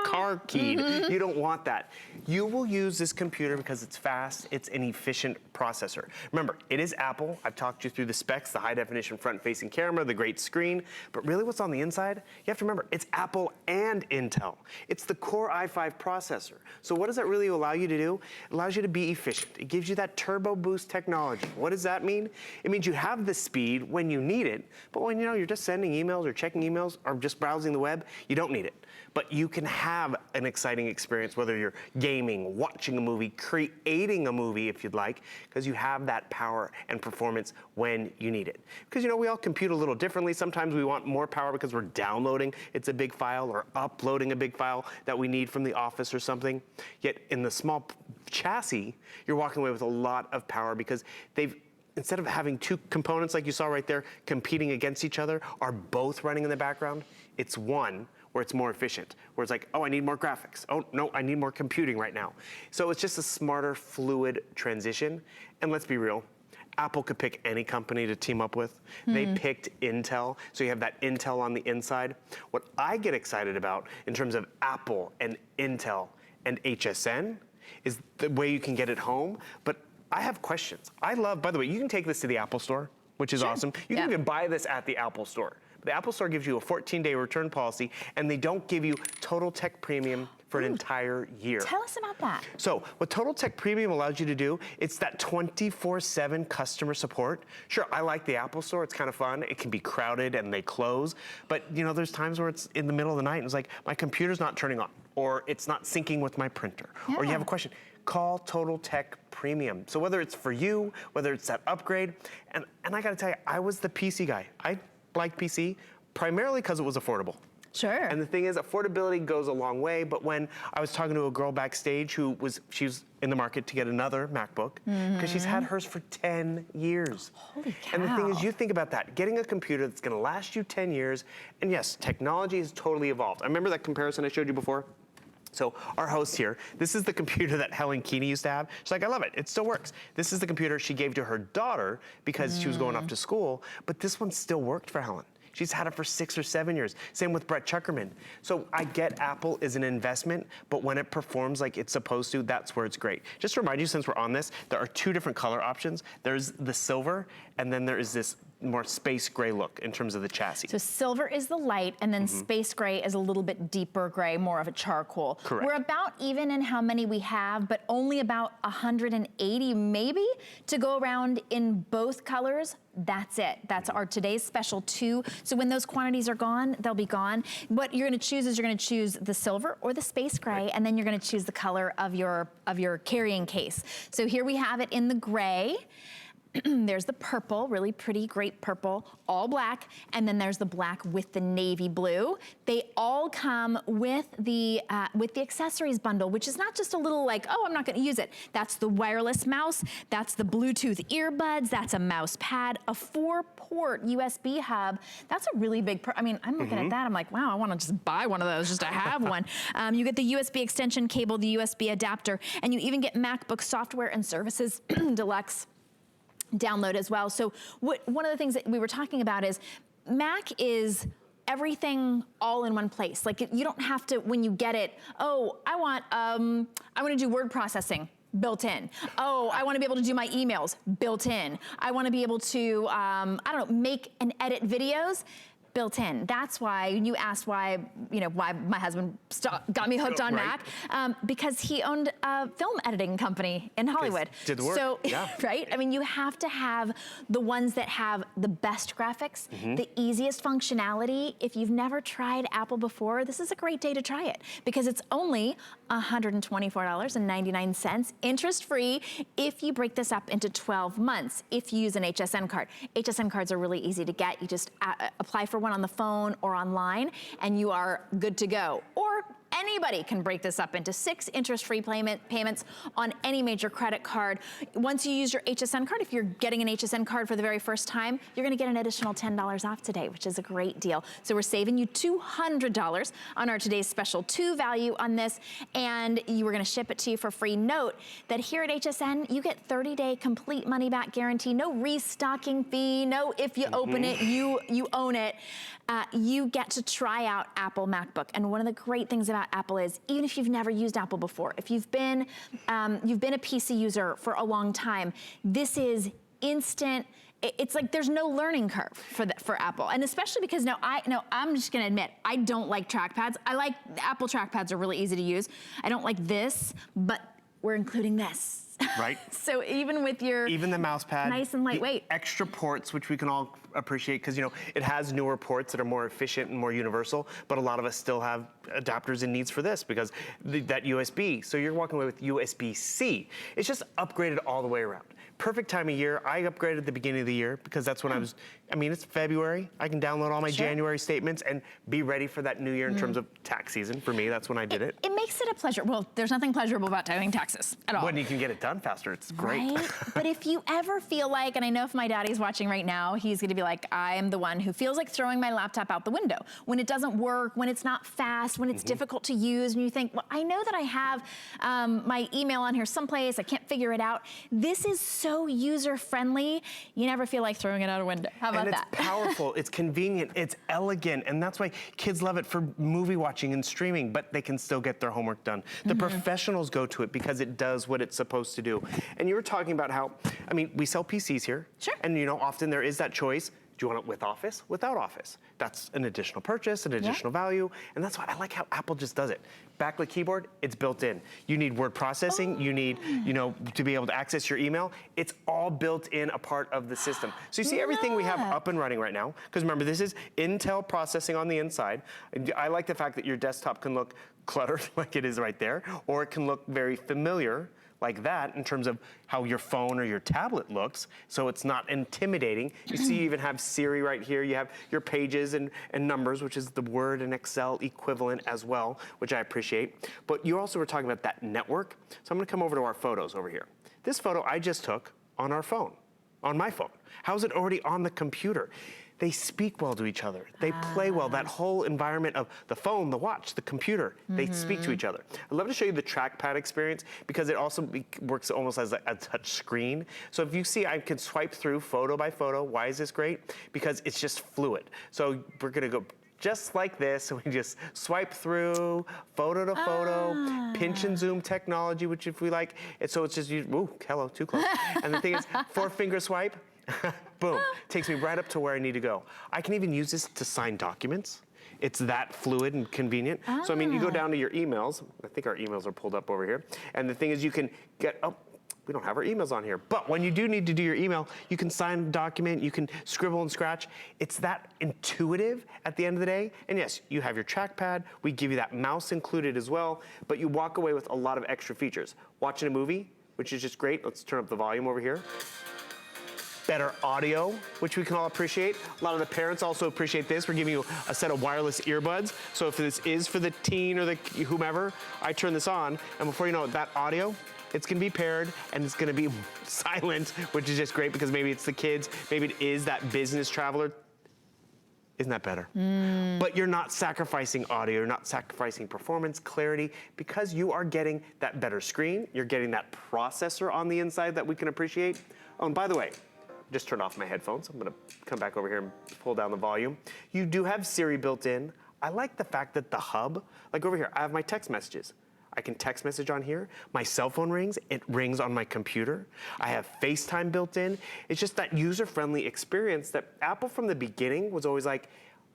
car keyed. You don't want that. You will use this computer because it's fast, it's an efficient processor. Remember, it is Apple. I've talked you through the specs, the high definition front facing camera, the great screen, but really what's on the inside, you have to remember, it's Apple and Intel. It's the Core i5 processor. So what does that really allow you to do? It allows you to be efficient. It gives you that turbo boost technology. What does that mean? It means you have the speed when you need it, but when you're just sending emails or checking emails or just browsing the web, you don't need it. But you can have an exciting experience, whether you're gaming, watching a movie, creating a movie if you'd like, because you have that power and performance when you need it. Because we all compute a little differently. Sometimes we want more power because we're downloading it's a big file or uploading a big file that we need from the office or something. Yet in the small chassis, you're walking away with a lot of power because instead of having two components like you saw right there competing against each other, are both running in the background, it's one where it's more efficient, where it's like, oh, I need more graphics. Oh, no, I need more computing right now. So it's just a smarter, fluid transition. And let's be real, Apple could pick any company to team up with. They picked Intel, so you have that Intel on the inside. What I get excited about in terms of Apple and Intel and HSN is the way you can get it home, but I have questions. I love, by the way, you can take this to the Apple Store, which is awesome. You can even buy this at the Apple Store. The Apple Store gives you a 14-day return policy, and they don't give you Total Tech Premium for an entire year. Tell us about that. So what Total Tech Premium allows you to do, it's that 24/7 customer support. Sure, I like the Apple Store. It's kind of fun. It can be crowded and they close. But there's times where it's in the middle of the night and it's like, my computer's not turning on, or it's not syncing with my printer, or you have a question. Call Total Tech Premium. So whether it's for you, whether it's that upgrade, and I gotta tell you, I was the PC guy. I liked PC primarily because it was affordable. Sure. And the thing is, affordability goes a long way, but when I was talking to a girl backstage she was in the market to get another MacBook, because she's had hers for 10 years. Holy cow. And the thing is, you think about that, getting a computer that's gonna last you 10 years, and yes, technology has totally evolved. I remember that comparison I showed you before? So our host here, this is the computer that Helen Keeney used to have. She's like, I love it, it still works. This is the computer she gave to her daughter because she was going off to school, but this one still worked for Helen. She's had it for 6 or 7 years. Same with Brett Chuckerman. So I get Apple is an investment, but when it performs like it's supposed to, that's where it's great. Just to remind you, since we're on this, there are 2 different color options. There's the silver, and then there is this more space gray look in terms of the chassis. So silver is the light, and then space gray is a little bit deeper gray, more of a charcoal. Correct. We're about even in how many we have, but only about 180 maybe to go around in both colors. That's it. That's our today's special 2. So when those quantities are gone, they'll be gone. What you're gonna choose is you're gonna choose the silver or the space gray, and then you're gonna choose the color of your carrying case. So here we have it in the gray. There's the purple, really pretty, great purple, all black, and then there's the black with the navy blue. They all come with the accessories bundle, which is not just a little like, oh, I'm not gonna use it. That's the wireless mouse, that's the Bluetooth earbuds, that's a mouse pad, a 4-port USB hub. That's a really big, I mean, I'm looking at that, I'm like, wow, I wanna just buy one of those just to have one. You get the USB extension cable, the USB adapter, and you even get MacBook software and services deluxe download as well. So one of the things that we were talking about is Mac is everything all in one place. Like you don't have to, when you get it, oh, I want to do word processing. Built in. Oh, I want to be able to do my emails. Built in. I want to be able to, I don't know, make and edit videos. built in. That's why you asked why, you know, why my husband got me hooked on Right. Mac, because he owned a film editing company in Hollywood. Did the work. So, Yeah. right? I mean, you have to have the ones that have the best graphics, the easiest functionality. If you've never tried Apple before, this is a great day to try it because it's only $124.99, interest-free if you break this up into 12 months, if you use an HSN card. HSN cards are really easy to get. You just apply for one on the phone or online, and you are good to go. Or anybody can break this up into 6 interest-free payments on any major credit card. Once you use your HSN card, if you're getting an HSN card for the very first time, you're gonna get an additional $10 off today, which is a great deal. So we're saving you $200 on our today's special 2 value on this, and we're gonna ship it to you for free. Note that here at HSN, you get 30-day complete money-back guarantee, no restocking fee, no if you open it, you own it. You get to try out Apple MacBook. And one of the great things about Apple is, even if you've never used Apple before, if you've been a PC user for a long time, this is instant. It's like there's no learning curve for Apple. And especially because I'm just gonna admit, I don't like trackpads. Apple trackpads are really easy to use. I don't like this, but we're including this. Right. So even with even the mouse pad, nice and lightweight, extra ports, which we can all appreciate because, you know, it has newer ports that are more efficient and more universal, but a lot of us still have adapters and needs for this because that USB. So you're walking away with USB-C. It's just upgraded all the way around. Perfect time of year. I upgraded at the beginning of the year because that's when it's February. I can download all my January statements and be ready for that new year in terms of tax season. For me, that's when I did it. It makes it a pleasure. Well, there's nothing pleasurable about doing taxes at all. When you can get it done faster, it's great. Right? But if you ever feel like, and I know if my daddy's watching right now, he's gonna be like, I am the one who feels like throwing my laptop out the window. When it doesn't work, when it's not fast, when it's difficult to use, and you think, well, I know that I have my email on here someplace, I can't figure it out. This is so user-friendly, you never feel like throwing it out a window. How about that? It's powerful, it's convenient, it's elegant, and that's why kids love it for movie watching and streaming, but they can still get their homework done. The professionals go to it because it does what it's supposed to do. And you were talking about how, I mean, we sell PCs here. Sure. And you know, often there is that choice. Do you want it with Office, without Office? That's an additional purchase, an additional value, and that's why I like how Apple just does it. Backlit keyboard, it's built in. You need word processing, you need, you know, to be able to access your email. It's all built in a part of the system. So you see everything we have up and running right now, because remember, this is Intel processing on the inside. I like the fact that your desktop can look cluttered like it is right there, or it can look very familiar like that in terms of how your phone or your tablet looks, so it's not intimidating. You see you even have Siri right here. You have your pages and numbers, which is the Word and Excel equivalent as well, which I appreciate. But you also were talking about that network. So I'm gonna come over to our photos over here. This photo I just took on our phone, on my phone. How's it already on the computer? They speak well to each other. They play well. That whole environment of the phone, the watch, the computer, they speak to each other. I'd love to show you the trackpad experience because it also works almost as a touch screen. So if you see, I can swipe through photo by photo. Why is this great? Because it's just fluid. So we're gonna go just like this. We just swipe through photo to photo, pinch and zoom technology, which if we like, so it's just, ooh, hello, too close. And the thing is, 4-finger swipe, boom, takes me right up to where I need to go. I can even use this to sign documents. It's that fluid and convenient. So I mean, you go down to your emails. I think our emails are pulled up over here. And the thing is you can get, we don't have our emails on here. But when you do need to do your email, you can sign a document, you can scribble and scratch. It's that intuitive at the end of the day. And yes, you have your trackpad. We give you that mouse included as well. But you walk away with a lot of extra features. Watching a movie, which is just great. Let's turn up the volume over here. Better audio, which we can all appreciate. A lot of the parents also appreciate this. We're giving you a set of wireless earbuds. So if this is for the teen or the whomever, I turn this on, and before you know it, that audio, it's gonna be paired and it's gonna be silent, which is just great because maybe it's the kids, maybe it is that business traveler. Isn't that better? But you're not sacrificing audio, you're not sacrificing performance, clarity, because you are getting that better screen, you're getting that processor on the inside that we can appreciate. Oh, and by the way, just turned off my headphones. I'm gonna come back over here and pull down the volume. You do have Siri built in. I like the fact that the hub, like over here, I have my text messages. I can text message on here. My cell phone rings, it rings on my computer. I have FaceTime built in. It's just that user-friendly experience that Apple from the beginning was always like,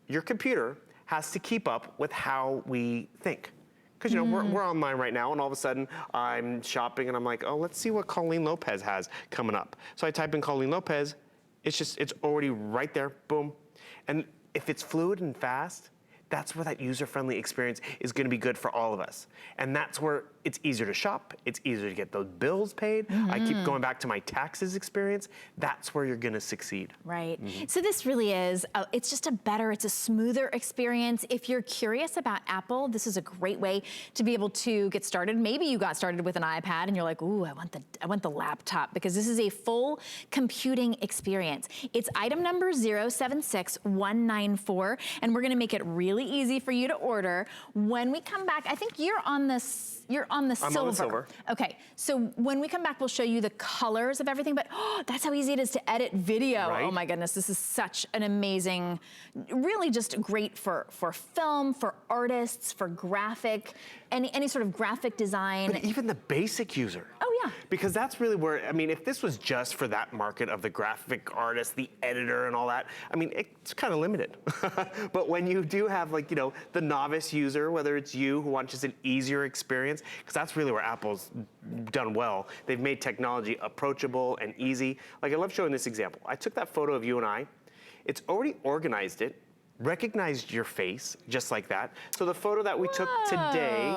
your computer has to keep up with how we think. Because, you know, we're online right now, and all of a sudden I'm shopping and I'm like, oh, let's see what Colleen Lopez has coming up. So I type in Colleen Lopez, it's already right there, boom. And if it's fluid and fast, that's where that user-friendly experience is gonna be good for all of us. And that's where it's easier to shop, it's easier to get those bills paid. I keep going back to my taxes experience. That's where you're gonna succeed. Right. So this really is, it's just it's a smoother experience. If you're curious about Apple, this is a great way to be able to get started. Maybe you got started with an iPad and you're like, ooh, I want the laptop, because this is a full computing experience. It's item number 076194, and we're gonna make it really easy for you to order. When we come back, I think you're on the silver. I'm on the silver. Okay, so when we come back, we'll show you the colors of everything, but that's how easy it is to edit video. Right. Oh my goodness, this is such an amazing, really just great for film, for artists, for graphic, any sort of graphic design. But even the basic user. Oh yeah. Because that's really where, I mean, if this was just for that market of the graphic artist, the editor and all that, I mean, it's kind of limited. But when you do have, like, you know, the novice user, whether it's you who wants just an easier experience, because that's really where Apple's done well. They've made technology approachable and easy. Like, I love showing this example. I took that photo of you and I. It's already organized it, recognized your face, just like that. So the photo that we took today,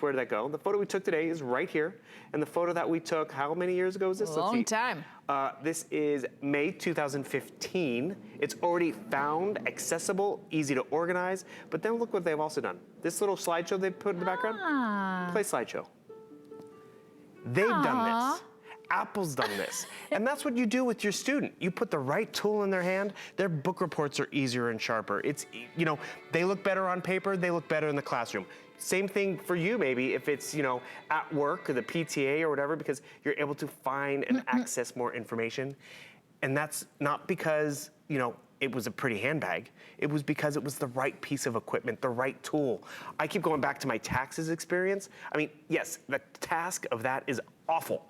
where did that go? The photo we took today is right here. And the photo that we took, how many years ago is this? Long time. This is May 2015. It's already found, accessible, easy to organize. But then look what they've also done. This little slideshow they put in the background, play slideshow. They've done this. Apple's done this. And that's what you do with your student. You put the right tool in their hand, their book reports are easier and sharper. It's, you know, they look better on paper, they look better in the classroom. Same thing for you maybe if it's, you know, at work or the PTA or whatever, because you're able to find and access more information. And that's not because, you know, it was a pretty handbag. It was because it was the right piece of equipment, the right tool. I keep going back to my taxes experience. I mean, yes, the task of that is awful.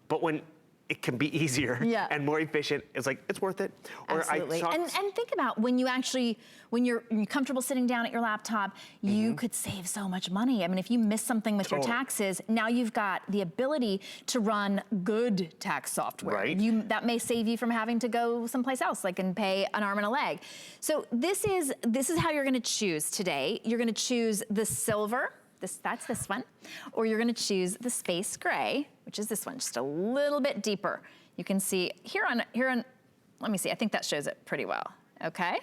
But when it can be easier and more efficient, it's like, it's worth it. Or absolutely. And think about when you're comfortable sitting down at your laptop, you could save so much money. I mean, if you miss something with your taxes, now you've got the ability to run good tax software. Right. That may save you from having to go someplace else, like, and pay an arm and a leg. So this is how you're gonna choose today. You're gonna choose the silver. That's this one, or you're gonna choose the space gray, which is this one, just a little bit deeper. You can see here on, let me see, I think that shows it pretty well, okay?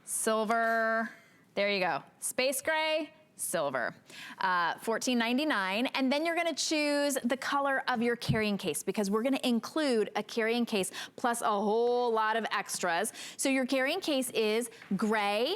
Silver, there you go. Space gray, silver, $14.99, and then you're gonna choose the color of your carrying case, because we're gonna include a carrying case plus a whole lot of extras. So your carrying case is gray,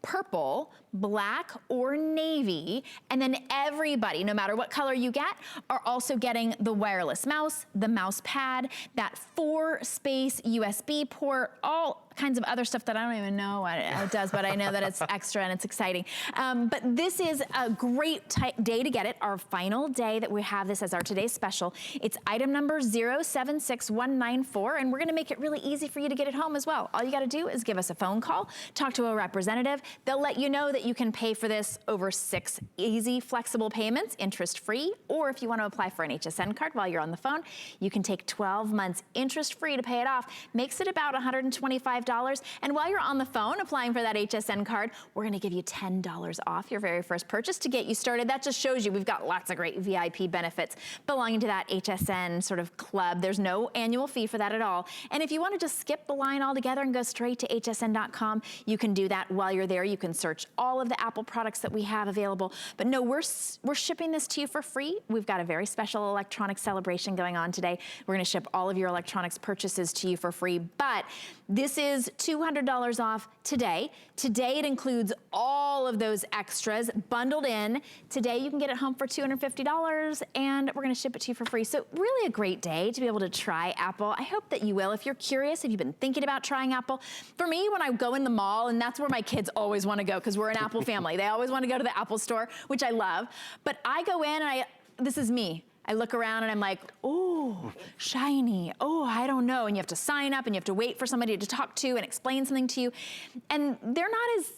purple, black, or navy, and then everybody, no matter what color you get, are also getting the wireless mouse, the mouse pad, that 4-space USB port, all kinds of other stuff that I don't even know what it does, but I know that it's extra and it's exciting. But this is a great day to get it, our final day that we have this as our today's special. It's item number 076194, and we're gonna make it really easy for you to get it home as well. All you gotta do is give us a phone call, talk to a representative. They'll let you know that you can pay for this over 6 easy, flexible payments, interest-free, or if you wanna apply for an HSN card while you're on the phone, you can take 12 months interest-free to pay it off. Makes it about $125. And while you're on the phone applying for that HSN card, we're gonna give you $10 off your very first purchase to get you started. That just shows you we've got lots of great VIP benefits belonging to that HSN sort of club. There's no annual fee for that at all. And if you wanna just skip the line altogether and go straight to hsn.com, you can do that while you're there. You can search all of the Apple products that we have available. But no, we're shipping this to you for free. We've got a very special electronic celebration going on today. We're gonna ship all of your electronics purchases to you for free, but this is $200 off today. Today it includes all of those extras bundled in. Today you can get it home for $250 and we're gonna ship it to you for free. So really a great day to be able to try Apple. I hope that you will. If you're curious, if you've been thinking about trying Apple, for me, when I go in the mall, and that's where my kids always wanna go because we're an Apple family. They always wanna go to the Apple store, which I love. But I go in and this is me. I look around and I'm like, oh, shiny. Oh, I don't know. And you have to sign up and you have to wait for somebody to talk to and explain something to you. And they're not as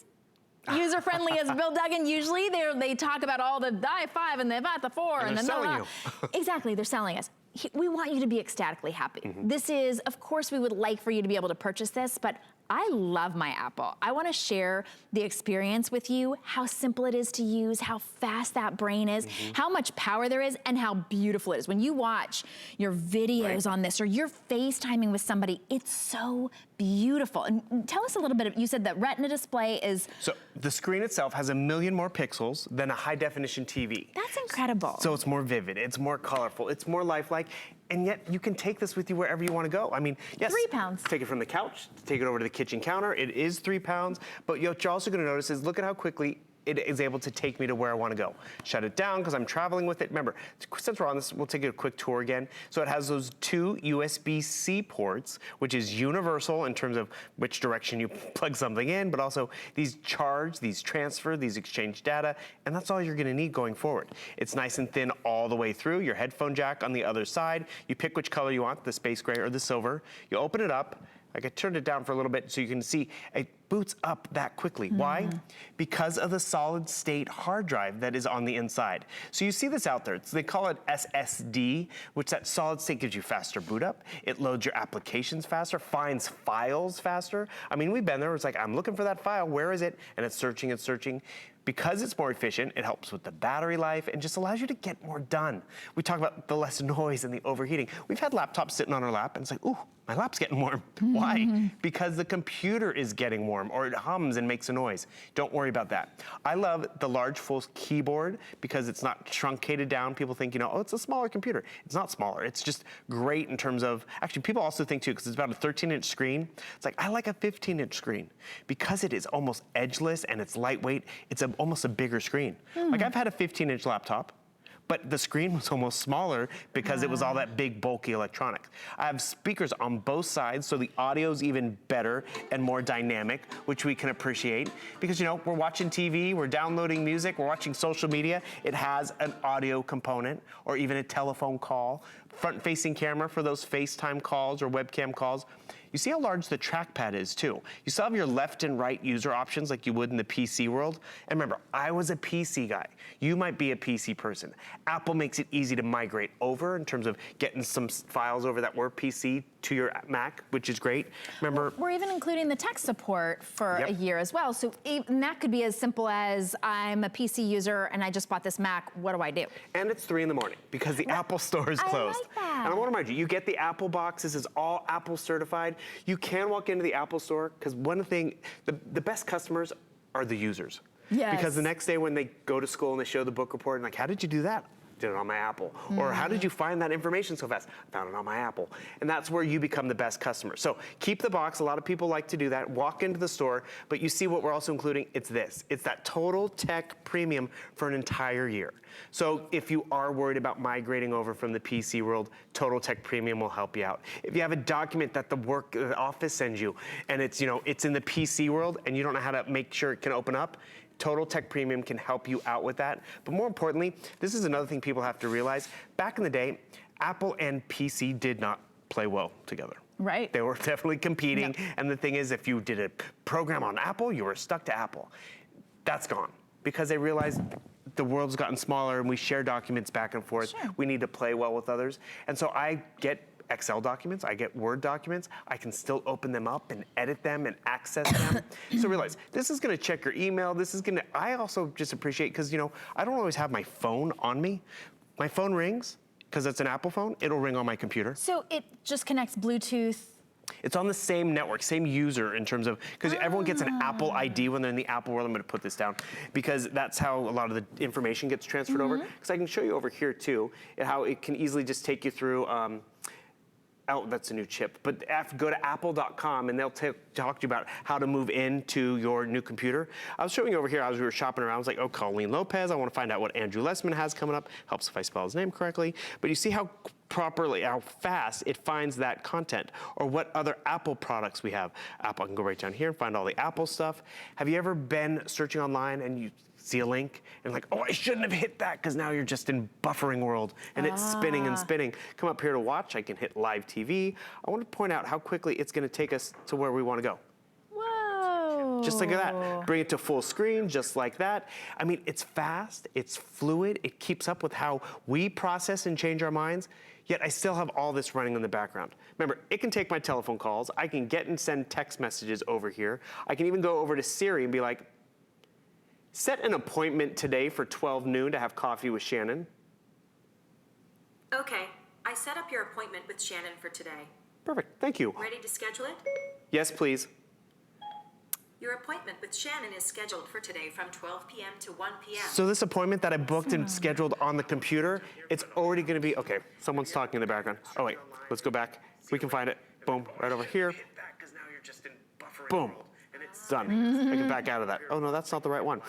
user-friendly as Bill Duggan. Usually they talk about all the i5 and the 4 and they're the selling you. Exactly, they're selling us. We want you to be ecstatically happy. This is, of course, we would like for you to be able to purchase this, but I love my Apple. I want to share the experience with you, how simple it is to use, how fast that brain is, how much power there is, and how beautiful it is. When you watch your videos on this or you're FaceTiming with somebody, it's so beautiful. And tell us a little bit, you said that Retina display is... So the screen itself has 1 million more pixels than a high definition TV. That's incredible. So it's more vivid, it's more colorful, it's more lifelike, and yet you can take this with you wherever you want to go. I mean, yes, 3 pounds. Take it from the couch, take it over to the kitchen counter. It is 3 pounds, but what you're also going to notice is look at how quickly it is able to take me to where I want to go. Shut it down because I'm traveling with it. Remember, since we're on this, we'll take a quick tour again. So it has those 2 USB-C ports, which is universal in terms of which direction you plug something in, but also these charge, these transfer, these exchange data, and that's all you're going to need going forward. It's nice and thin all the way through. Your headphone jack on the other side. You pick which color you want, the space gray or the silver. You open it up. I turned it down for a little bit so you can see it boots up that quickly. Why? Because of the solid state hard drive that is on the inside. So you see this out there. They call it SSD, which that solid state gives you faster boot up. It loads your applications faster, finds files faster. I mean, we've been there. It's like, I'm looking for that file. Where is it? And it's searching and searching. Because it's more efficient, it helps with the battery life and just allows you to get more done. We talk about the less noise and the overheating. We've had laptops sitting on our lap and it's like, ooh, my lap's getting warm. Why? Because the computer is getting warm or it hums and makes a noise. Don't worry about that. I love the large full keyboard because it's not truncated down. People think, oh, it's a smaller computer. It's not smaller. It's just great in terms of, actually people also think too, because it's about a 13-inch screen. It's like, I like a 15-inch screen because it is almost edgeless and it's lightweight. It's almost a bigger screen. Like I've had a 15-inch laptop, but the screen was almost smaller because it was all that big bulky electronics. I have speakers on both sides, so the audio's even better and more dynamic, which we can appreciate because we're watching TV, we're downloading music, we're watching social media. It has an audio component or even a telephone call, front-facing camera for those FaceTime calls or webcam calls. You see how large the trackpad is too. You still have your left and right user options like you would in the PC world. And remember, I was a PC guy. You might be a PC person. Apple makes it easy to migrate over in terms of getting some files over that were PC to your Mac, which is great. Remember, we're even including the tech support for a year as well. So even that could be as simple as I'm a PC user and I just bought this Mac, what do I do? And it's 3 in the morning because the Apple store is closed. I like that. And I want to remind you, you get the Apple box. This is all Apple certified. You can walk into the Apple store because one thing, the best customers are the users. Yes. Because the next day when they go to school and they show the book report and like, how did you do that? Did it on my Apple. Or how did you find that information so fast? I found it on my Apple. And that's where you become the best customer. So keep the box. A lot of people like to do that. Walk into the store, but you see what we're also including. It's this. It's that total tech premium for an entire year. So if you are worried about migrating over from the PC world, Total Tech Premium will help you out. If you have a document that the office sends you and it's, it's in the PC world and you don't know how to make sure it can open up, Total Tech Premium can help you out with that. But more importantly, this is another thing people have to realize. Back in the day, Apple and PC did not play well together. Right. They were definitely competing. Yep. And the thing is, if you did a program on Apple, you were stuck to Apple. That's gone because they realized the world's gotten smaller and we share documents back and forth. Sure. We need to play well with others. And so I get Excel documents, I get Word documents, I can still open them up and edit them and access them. So realize, this is gonna check your email, I also just appreciate, because I don't always have my phone on me. My phone rings, because it's an Apple phone, it'll ring on my computer. So it just connects Bluetooth? It's on the same network, same user in terms of, because everyone gets an Apple ID when they're in the Apple world. I'm gonna put this down because that's how a lot of the information gets transferred over. Because I can show you over here too, how it can easily just take you through, oh, that's a new chip. But go to apple.com and they'll talk to you about how to move into your new computer. I was showing you over here as we were shopping around. I was like, oh, Colleen Lopez. I want to find out what Andrew Lessman has coming up. Helps if I spell his name correctly. But you see how properly, how fast it finds that content, or what other Apple products we have. Apple, I can go right down here and find all the Apple stuff. Have you ever been searching online and you see a link and like, oh, I shouldn't have hit that, because now you're just in buffering world and it's spinning and spinning. Come up here to watch, I can hit live TV. I want to point out how quickly it's going to take us to where we want to go. Whoa. Just like that. Bring it to full screen, just like that. I mean, it's fast, it's fluid, it keeps up with how we process and change our minds, yet I still have all this running in the background. Remember, it can take my telephone calls, I can get and send text messages over here. I can even go over to Siri and be like, set an appointment today for 12 noon to have coffee with Shannon. Okay, I set up your appointment with Shannon for today. Perfect, thank you. Ready to schedule it? Yes, please. Your appointment with Shannon is scheduled for today from 12 p.m. to 1 p.m. So this appointment that I booked and scheduled on the computer, it's already gonna be, okay, someone's talking in the background. Oh wait, let's go back. We can find it, boom, right over here. Boom. Done. I can back out of that. Oh no, that's not the right one.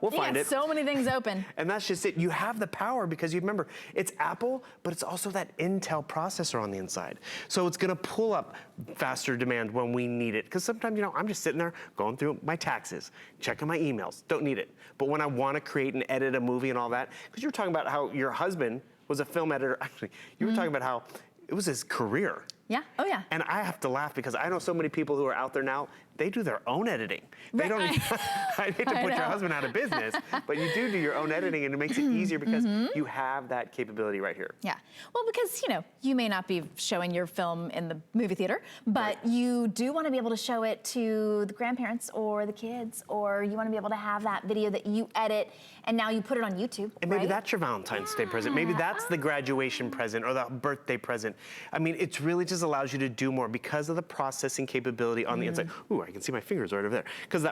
We'll find it. So many things open. And that's just it. You have the power because you remember, it's Apple, but it's also that Intel processor on the inside. So it's gonna pull up faster demand when we need it. Because sometimes, you know, I'm just sitting there going through my taxes, checking my emails, don't need it. But when I wanna create and edit a movie and all that, because you were talking about how your husband was a film editor. Actually, you were talking about how it was his career. Yeah, oh yeah. And I have to laugh because I know so many people who are out there now, they do their own editing. They don't, I hate to put your husband out of business, but you do your own editing and it makes it easier because you have that capability right here. Yeah, well, because, you know, you may not be showing your film in the movie theater, but you do want to be able to show it to the grandparents or the kids, or you want to be able to have that video that you edit and now you put it on YouTube, And maybe that's your Valentine's Day present. Maybe that's the graduation present or the birthday present. I mean, it's really just allows you to do more because of the processing capability on the inside. Ooh, I can see my fingers right over there. Because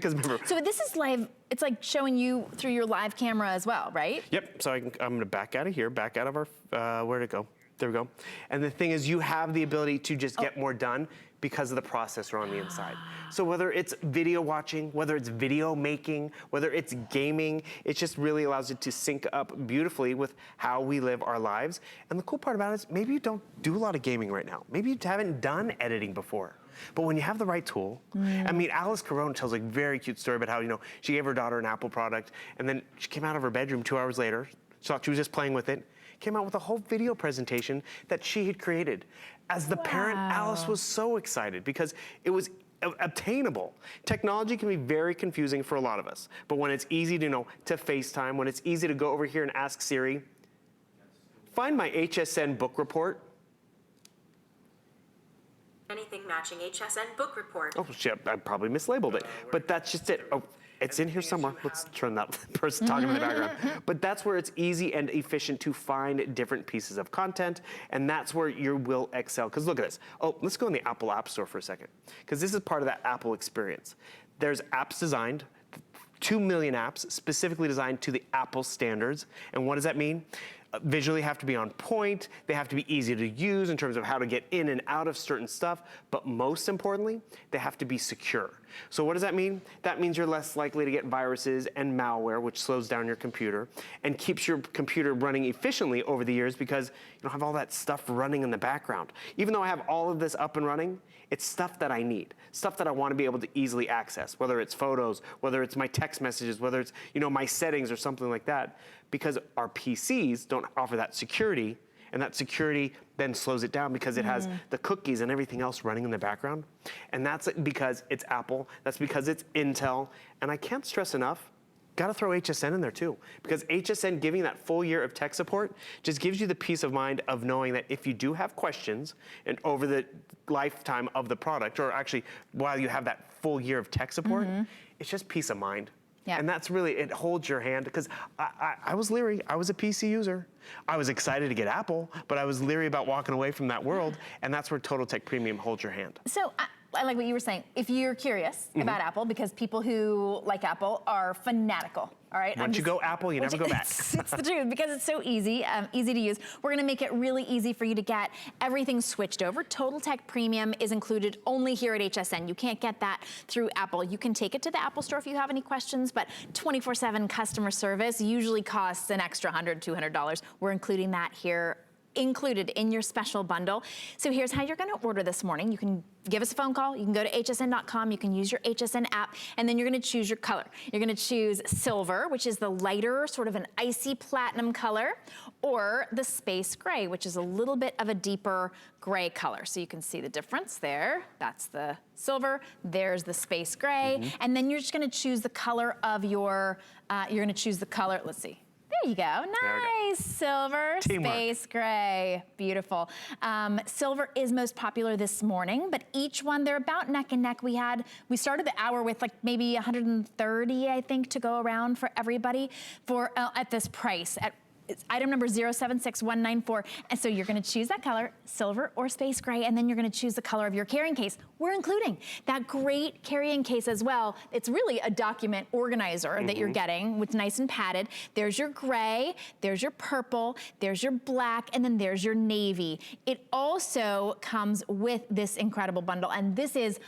remember. So this is live, it's like showing you through your live camera as well, right? Yep, so I'm gonna back out of here, back out of our, where'd it go? There we go. And the thing is, you have the ability to just get more done because of the processor on the inside. So whether it's video watching, whether it's video making, whether it's gaming, it just really allows it to sync up beautifully with how we live our lives. And the cool part about it is maybe you don't do a lot of gaming right now. Maybe you haven't done editing before. But when you have the right tool, I mean, Alice Carone tells a very cute story about how, you know, she gave her daughter an Apple product and then she came out of her bedroom 2 hours later, she thought she was just playing with it, came out with a whole video presentation that she had created. As the parent, Alice was so excited because it was obtainable. Technology can be very confusing for a lot of us, but when it's easy to know to FaceTime, when it's easy to go over here and ask Siri, find my HSN book report. Anything matching HSN book report. Oh shit, I probably mislabeled it, but that's just it. Oh, it's in here somewhere. Let's turn that person talking in the background. But that's where it's easy and efficient to find different pieces of content, and that's where you will excel. Because look at this. Oh, let's go in the Apple App Store for a second, because this is part of that Apple experience. There's apps designed, 2 million apps specifically designed to the Apple standards. And what does that mean? Visually have to be on point, they have to be easy to use in terms of how to get in and out of certain stuff, but most importantly, they have to be secure. So what does that mean? That means you're less likely to get viruses and malware, which slows down your computer and keeps your computer running efficiently over the years because you don't have all that stuff running in the background. Even though I have all of this up and running, it's stuff that I need, stuff that I want to be able to easily access, whether it's photos, whether it's my text messages, whether it's, you know, my settings or something like that, because our PCs don't offer that security, and that security then slows it down because it has the cookies and everything else running in the background. And that's because it's Apple, that's because it's Intel, and I can't stress enough, gotta throw HSN in there too, because HSN giving that full year of tech support just gives you the peace of mind of knowing that if you do have questions and over the lifetime of the product, or actually while you have that full year of tech support, it's just peace of mind. Yeah. And that's really, it holds your hand, because I was leery. I was a PC user. I was excited to get Apple, but I was leery about walking away from that world, and that's where Total Tech Premium holds your hand. So I like what you were saying. If you're curious about Apple, because people who like Apple are fanatical, all right? Once you go Apple, you never go back. It's the truth, because it's so easy, easy to use. We're gonna make it really easy for you to get everything switched over. Total Tech Premium is included only here at HSN. You can't get that through Apple. You can take it to the Apple Store if you have any questions, but 24/7 customer service usually costs an extra $100, $200. We're including that here included in your special bundle. So here's how you're gonna order this morning. You can give us a phone call, you can go to hsn.com, you can use your HSN app, and then you're gonna choose your color. You're gonna choose silver, which is the lighter, sort of an icy platinum color, or the space gray, which is a little bit of a deeper gray color. So you can see the difference there. That's the silver, there's the space gray, and then you're just gonna choose the color of your, let's see. There you go, nice, silver, Teamwork. space gray, beautiful. Silver is most popular this morning, but each one, they're about neck and neck. We started the hour with like maybe 130, I think, to go around for everybody for at this price. It's item number 076194. And so you're gonna choose that color, silver or space gray, and then you're gonna choose the color of your carrying case. We're including that great carrying case as well. It's really a document organizer that you're getting, which is nice and padded. There's your gray, there's your purple, there's your black, and then there's your navy. It also comes with this incredible bundle. And this is,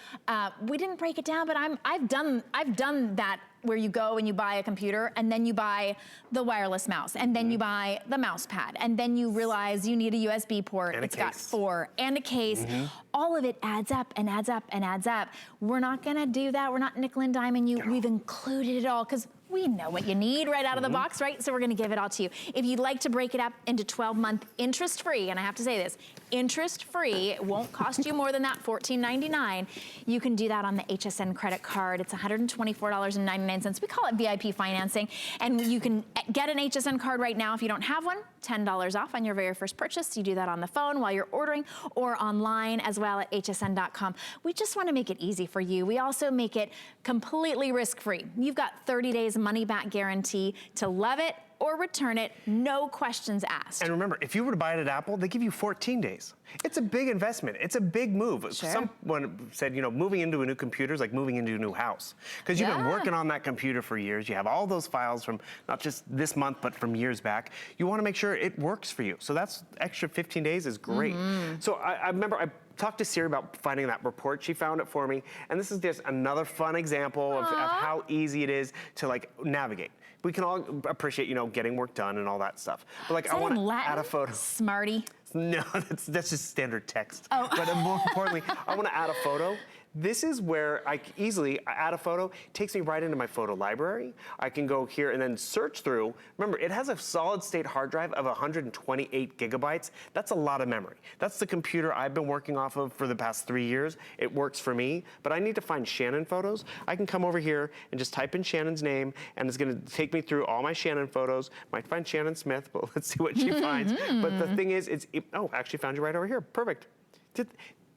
we didn't break it down, but I've done that where you go and you buy a computer and then you buy the wireless mouse and then you buy the mouse pad and then you realize you need a USB port. And it's got 4 and a case. All of it adds up and adds up and adds up. We're not gonna do that. We're not nickel and diming you. We've included it all because we know what you need right out of the box, right? So we're gonna give it all to you. If you'd like to break it up into 12-month interest-free, and I have to say this, interest-free, it won't cost you more than that $14.99. You can do that on the HSN credit card. It's $124.99. We call it VIP financing. And you can get an HSN card right now if you don't have one, $10 off on your very first purchase. You do that on the phone while you're ordering or online as well at hsn.com. We just wanna make it easy for you. We also make it completely risk-free. You've got 30 days money back guarantee to love it or return it, no questions asked. And remember, if you were to buy it at Apple, they give you 14 days. It's a big investment. It's a big move. Sure. Someone said, you know, moving into a new computer is like moving into a new house. Because you've been working on that computer for years. You have all those files from not just this month, but from years back. You want to make sure it works for you. So that's extra 15 days is great. So I remember I talked to Siri about finding that report. She found it for me. And this is just another fun example of how easy it is to like navigate. We can all appreciate, you know, getting work done and all that stuff. But like, I want to add a photo. Smarty. No, that's just standard text. Oh. But more importantly, I want to add a photo. This is where I easily add a photo. It takes me right into my photo library. I can go here and then search through. Remember, it has a solid state hard drive of 128 gigabytes. That's a lot of memory. That's the computer I've been working off of for the past 3 years. It works for me, but I need to find Shannon photos. I can come over here and just type in Shannon's name, and it's gonna take me through all my Shannon photos. Might find Shannon Smith, but let's see what she finds. But the thing is, oh, actually found you right over here. Perfect.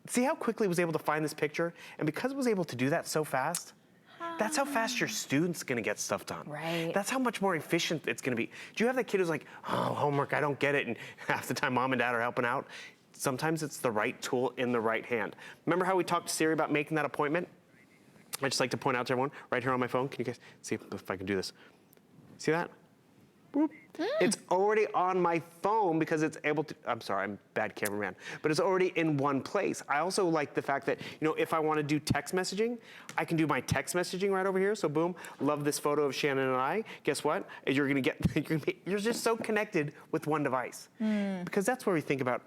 See how quickly it was able to find this picture? And because it was able to do that so fast, that's how fast your student's gonna get stuff done. Right. That's how much more efficient it's gonna be. Do you have that kid who's like, oh, homework, I don't get it, and half the time mom and dad are helping out? Sometimes it's the right tool in the right hand. Remember how we talked to Siri about making that appointment? I just like to point out to everyone, right here on my phone, can you guys see if I can do this? See that? Boop. It's already on my phone because it's able to, I'm sorry, I'm a bad cameraman, but it's already in one place. I also like the fact that, you know, if I want to do text messaging, I can do my text messaging right over here. So boom, love this photo of Shannon and I. Guess what? You're gonna get, you're just so connected with one device. Because that's where we think about,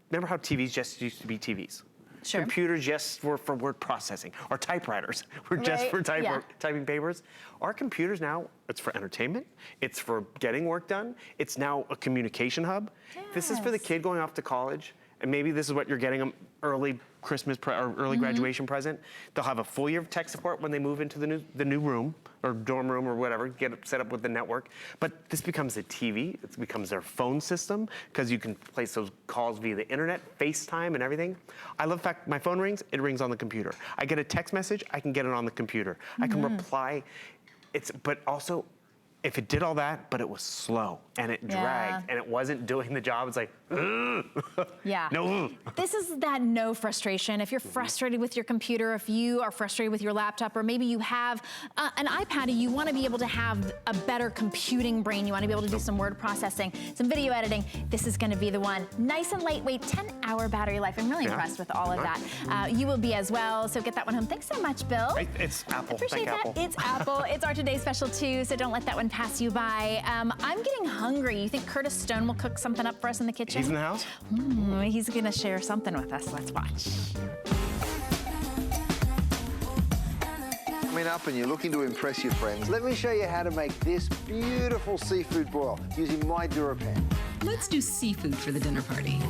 remember how TVs just used to be TVs? Sure. Computers just were for word processing, or typewriters were just for typing papers. Our computers now, it's for entertainment, it's for getting work done, it's now a communication hub. Yes. This is for the kid going off to college, and maybe this is what you're getting them early Christmas or early graduation present. They'll have a full year of tech support when they move into the new room or dorm room or whatever, get it set up with the network. But this becomes a TV, it becomes their phone system because you can place those calls via the internet, FaceTime and everything. I love the fact my phone rings, it rings on the computer. I get a text message, I can get it on the computer. I can reply, but also, if it did all that, but it was slow and it dragged and it wasn't doing the job, it's like, no. This is that no frustration. If you're frustrated with your computer, if you are frustrated with your laptop, or maybe you have an iPad and you want to be able to have a better computing brain, you want to be able to do some word processing, some video editing, this is going to be the one. Nice and lightweight, 10-hour battery life. I'm really impressed with all of that. You will be as well, so get that one home. Thanks so much, Bill. It's Apple. Appreciate that. Apple. It's Apple. It's our Today Special too, so don't let that one pass you by. I'm getting hungry. You think Curtis Stone will cook something up for us in the kitchen? He's in the house? He's gonna share something with us. Let's watch. Coming up and you're looking to impress your friends, let me show you how to make this beautiful seafood boil using my DuraPan. Let's do seafood for the dinner party.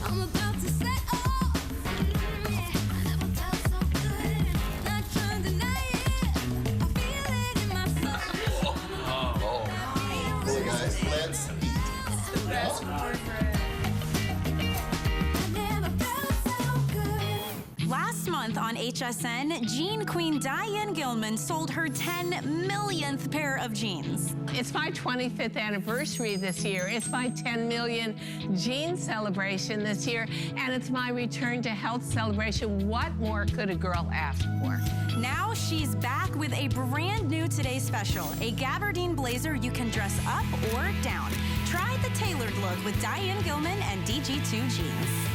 I'm about to say, oh, I never felt so good. Not trying to deny it. I feel it in my soul. Hey guys, let's eat. I never felt so good. Last month on HSN, Jean Queen Diane Gilman sold her 10 millionth pair of jeans. It's my 25th anniversary this year. It's my 10 million jean celebration this year, and it's my return to health celebration. What more could a girl ask for? Now she's back with a brand new Today Special, a gabardine blazer you can dress up or down. Try the tailored look with Diane Gilman and DG2 jeans.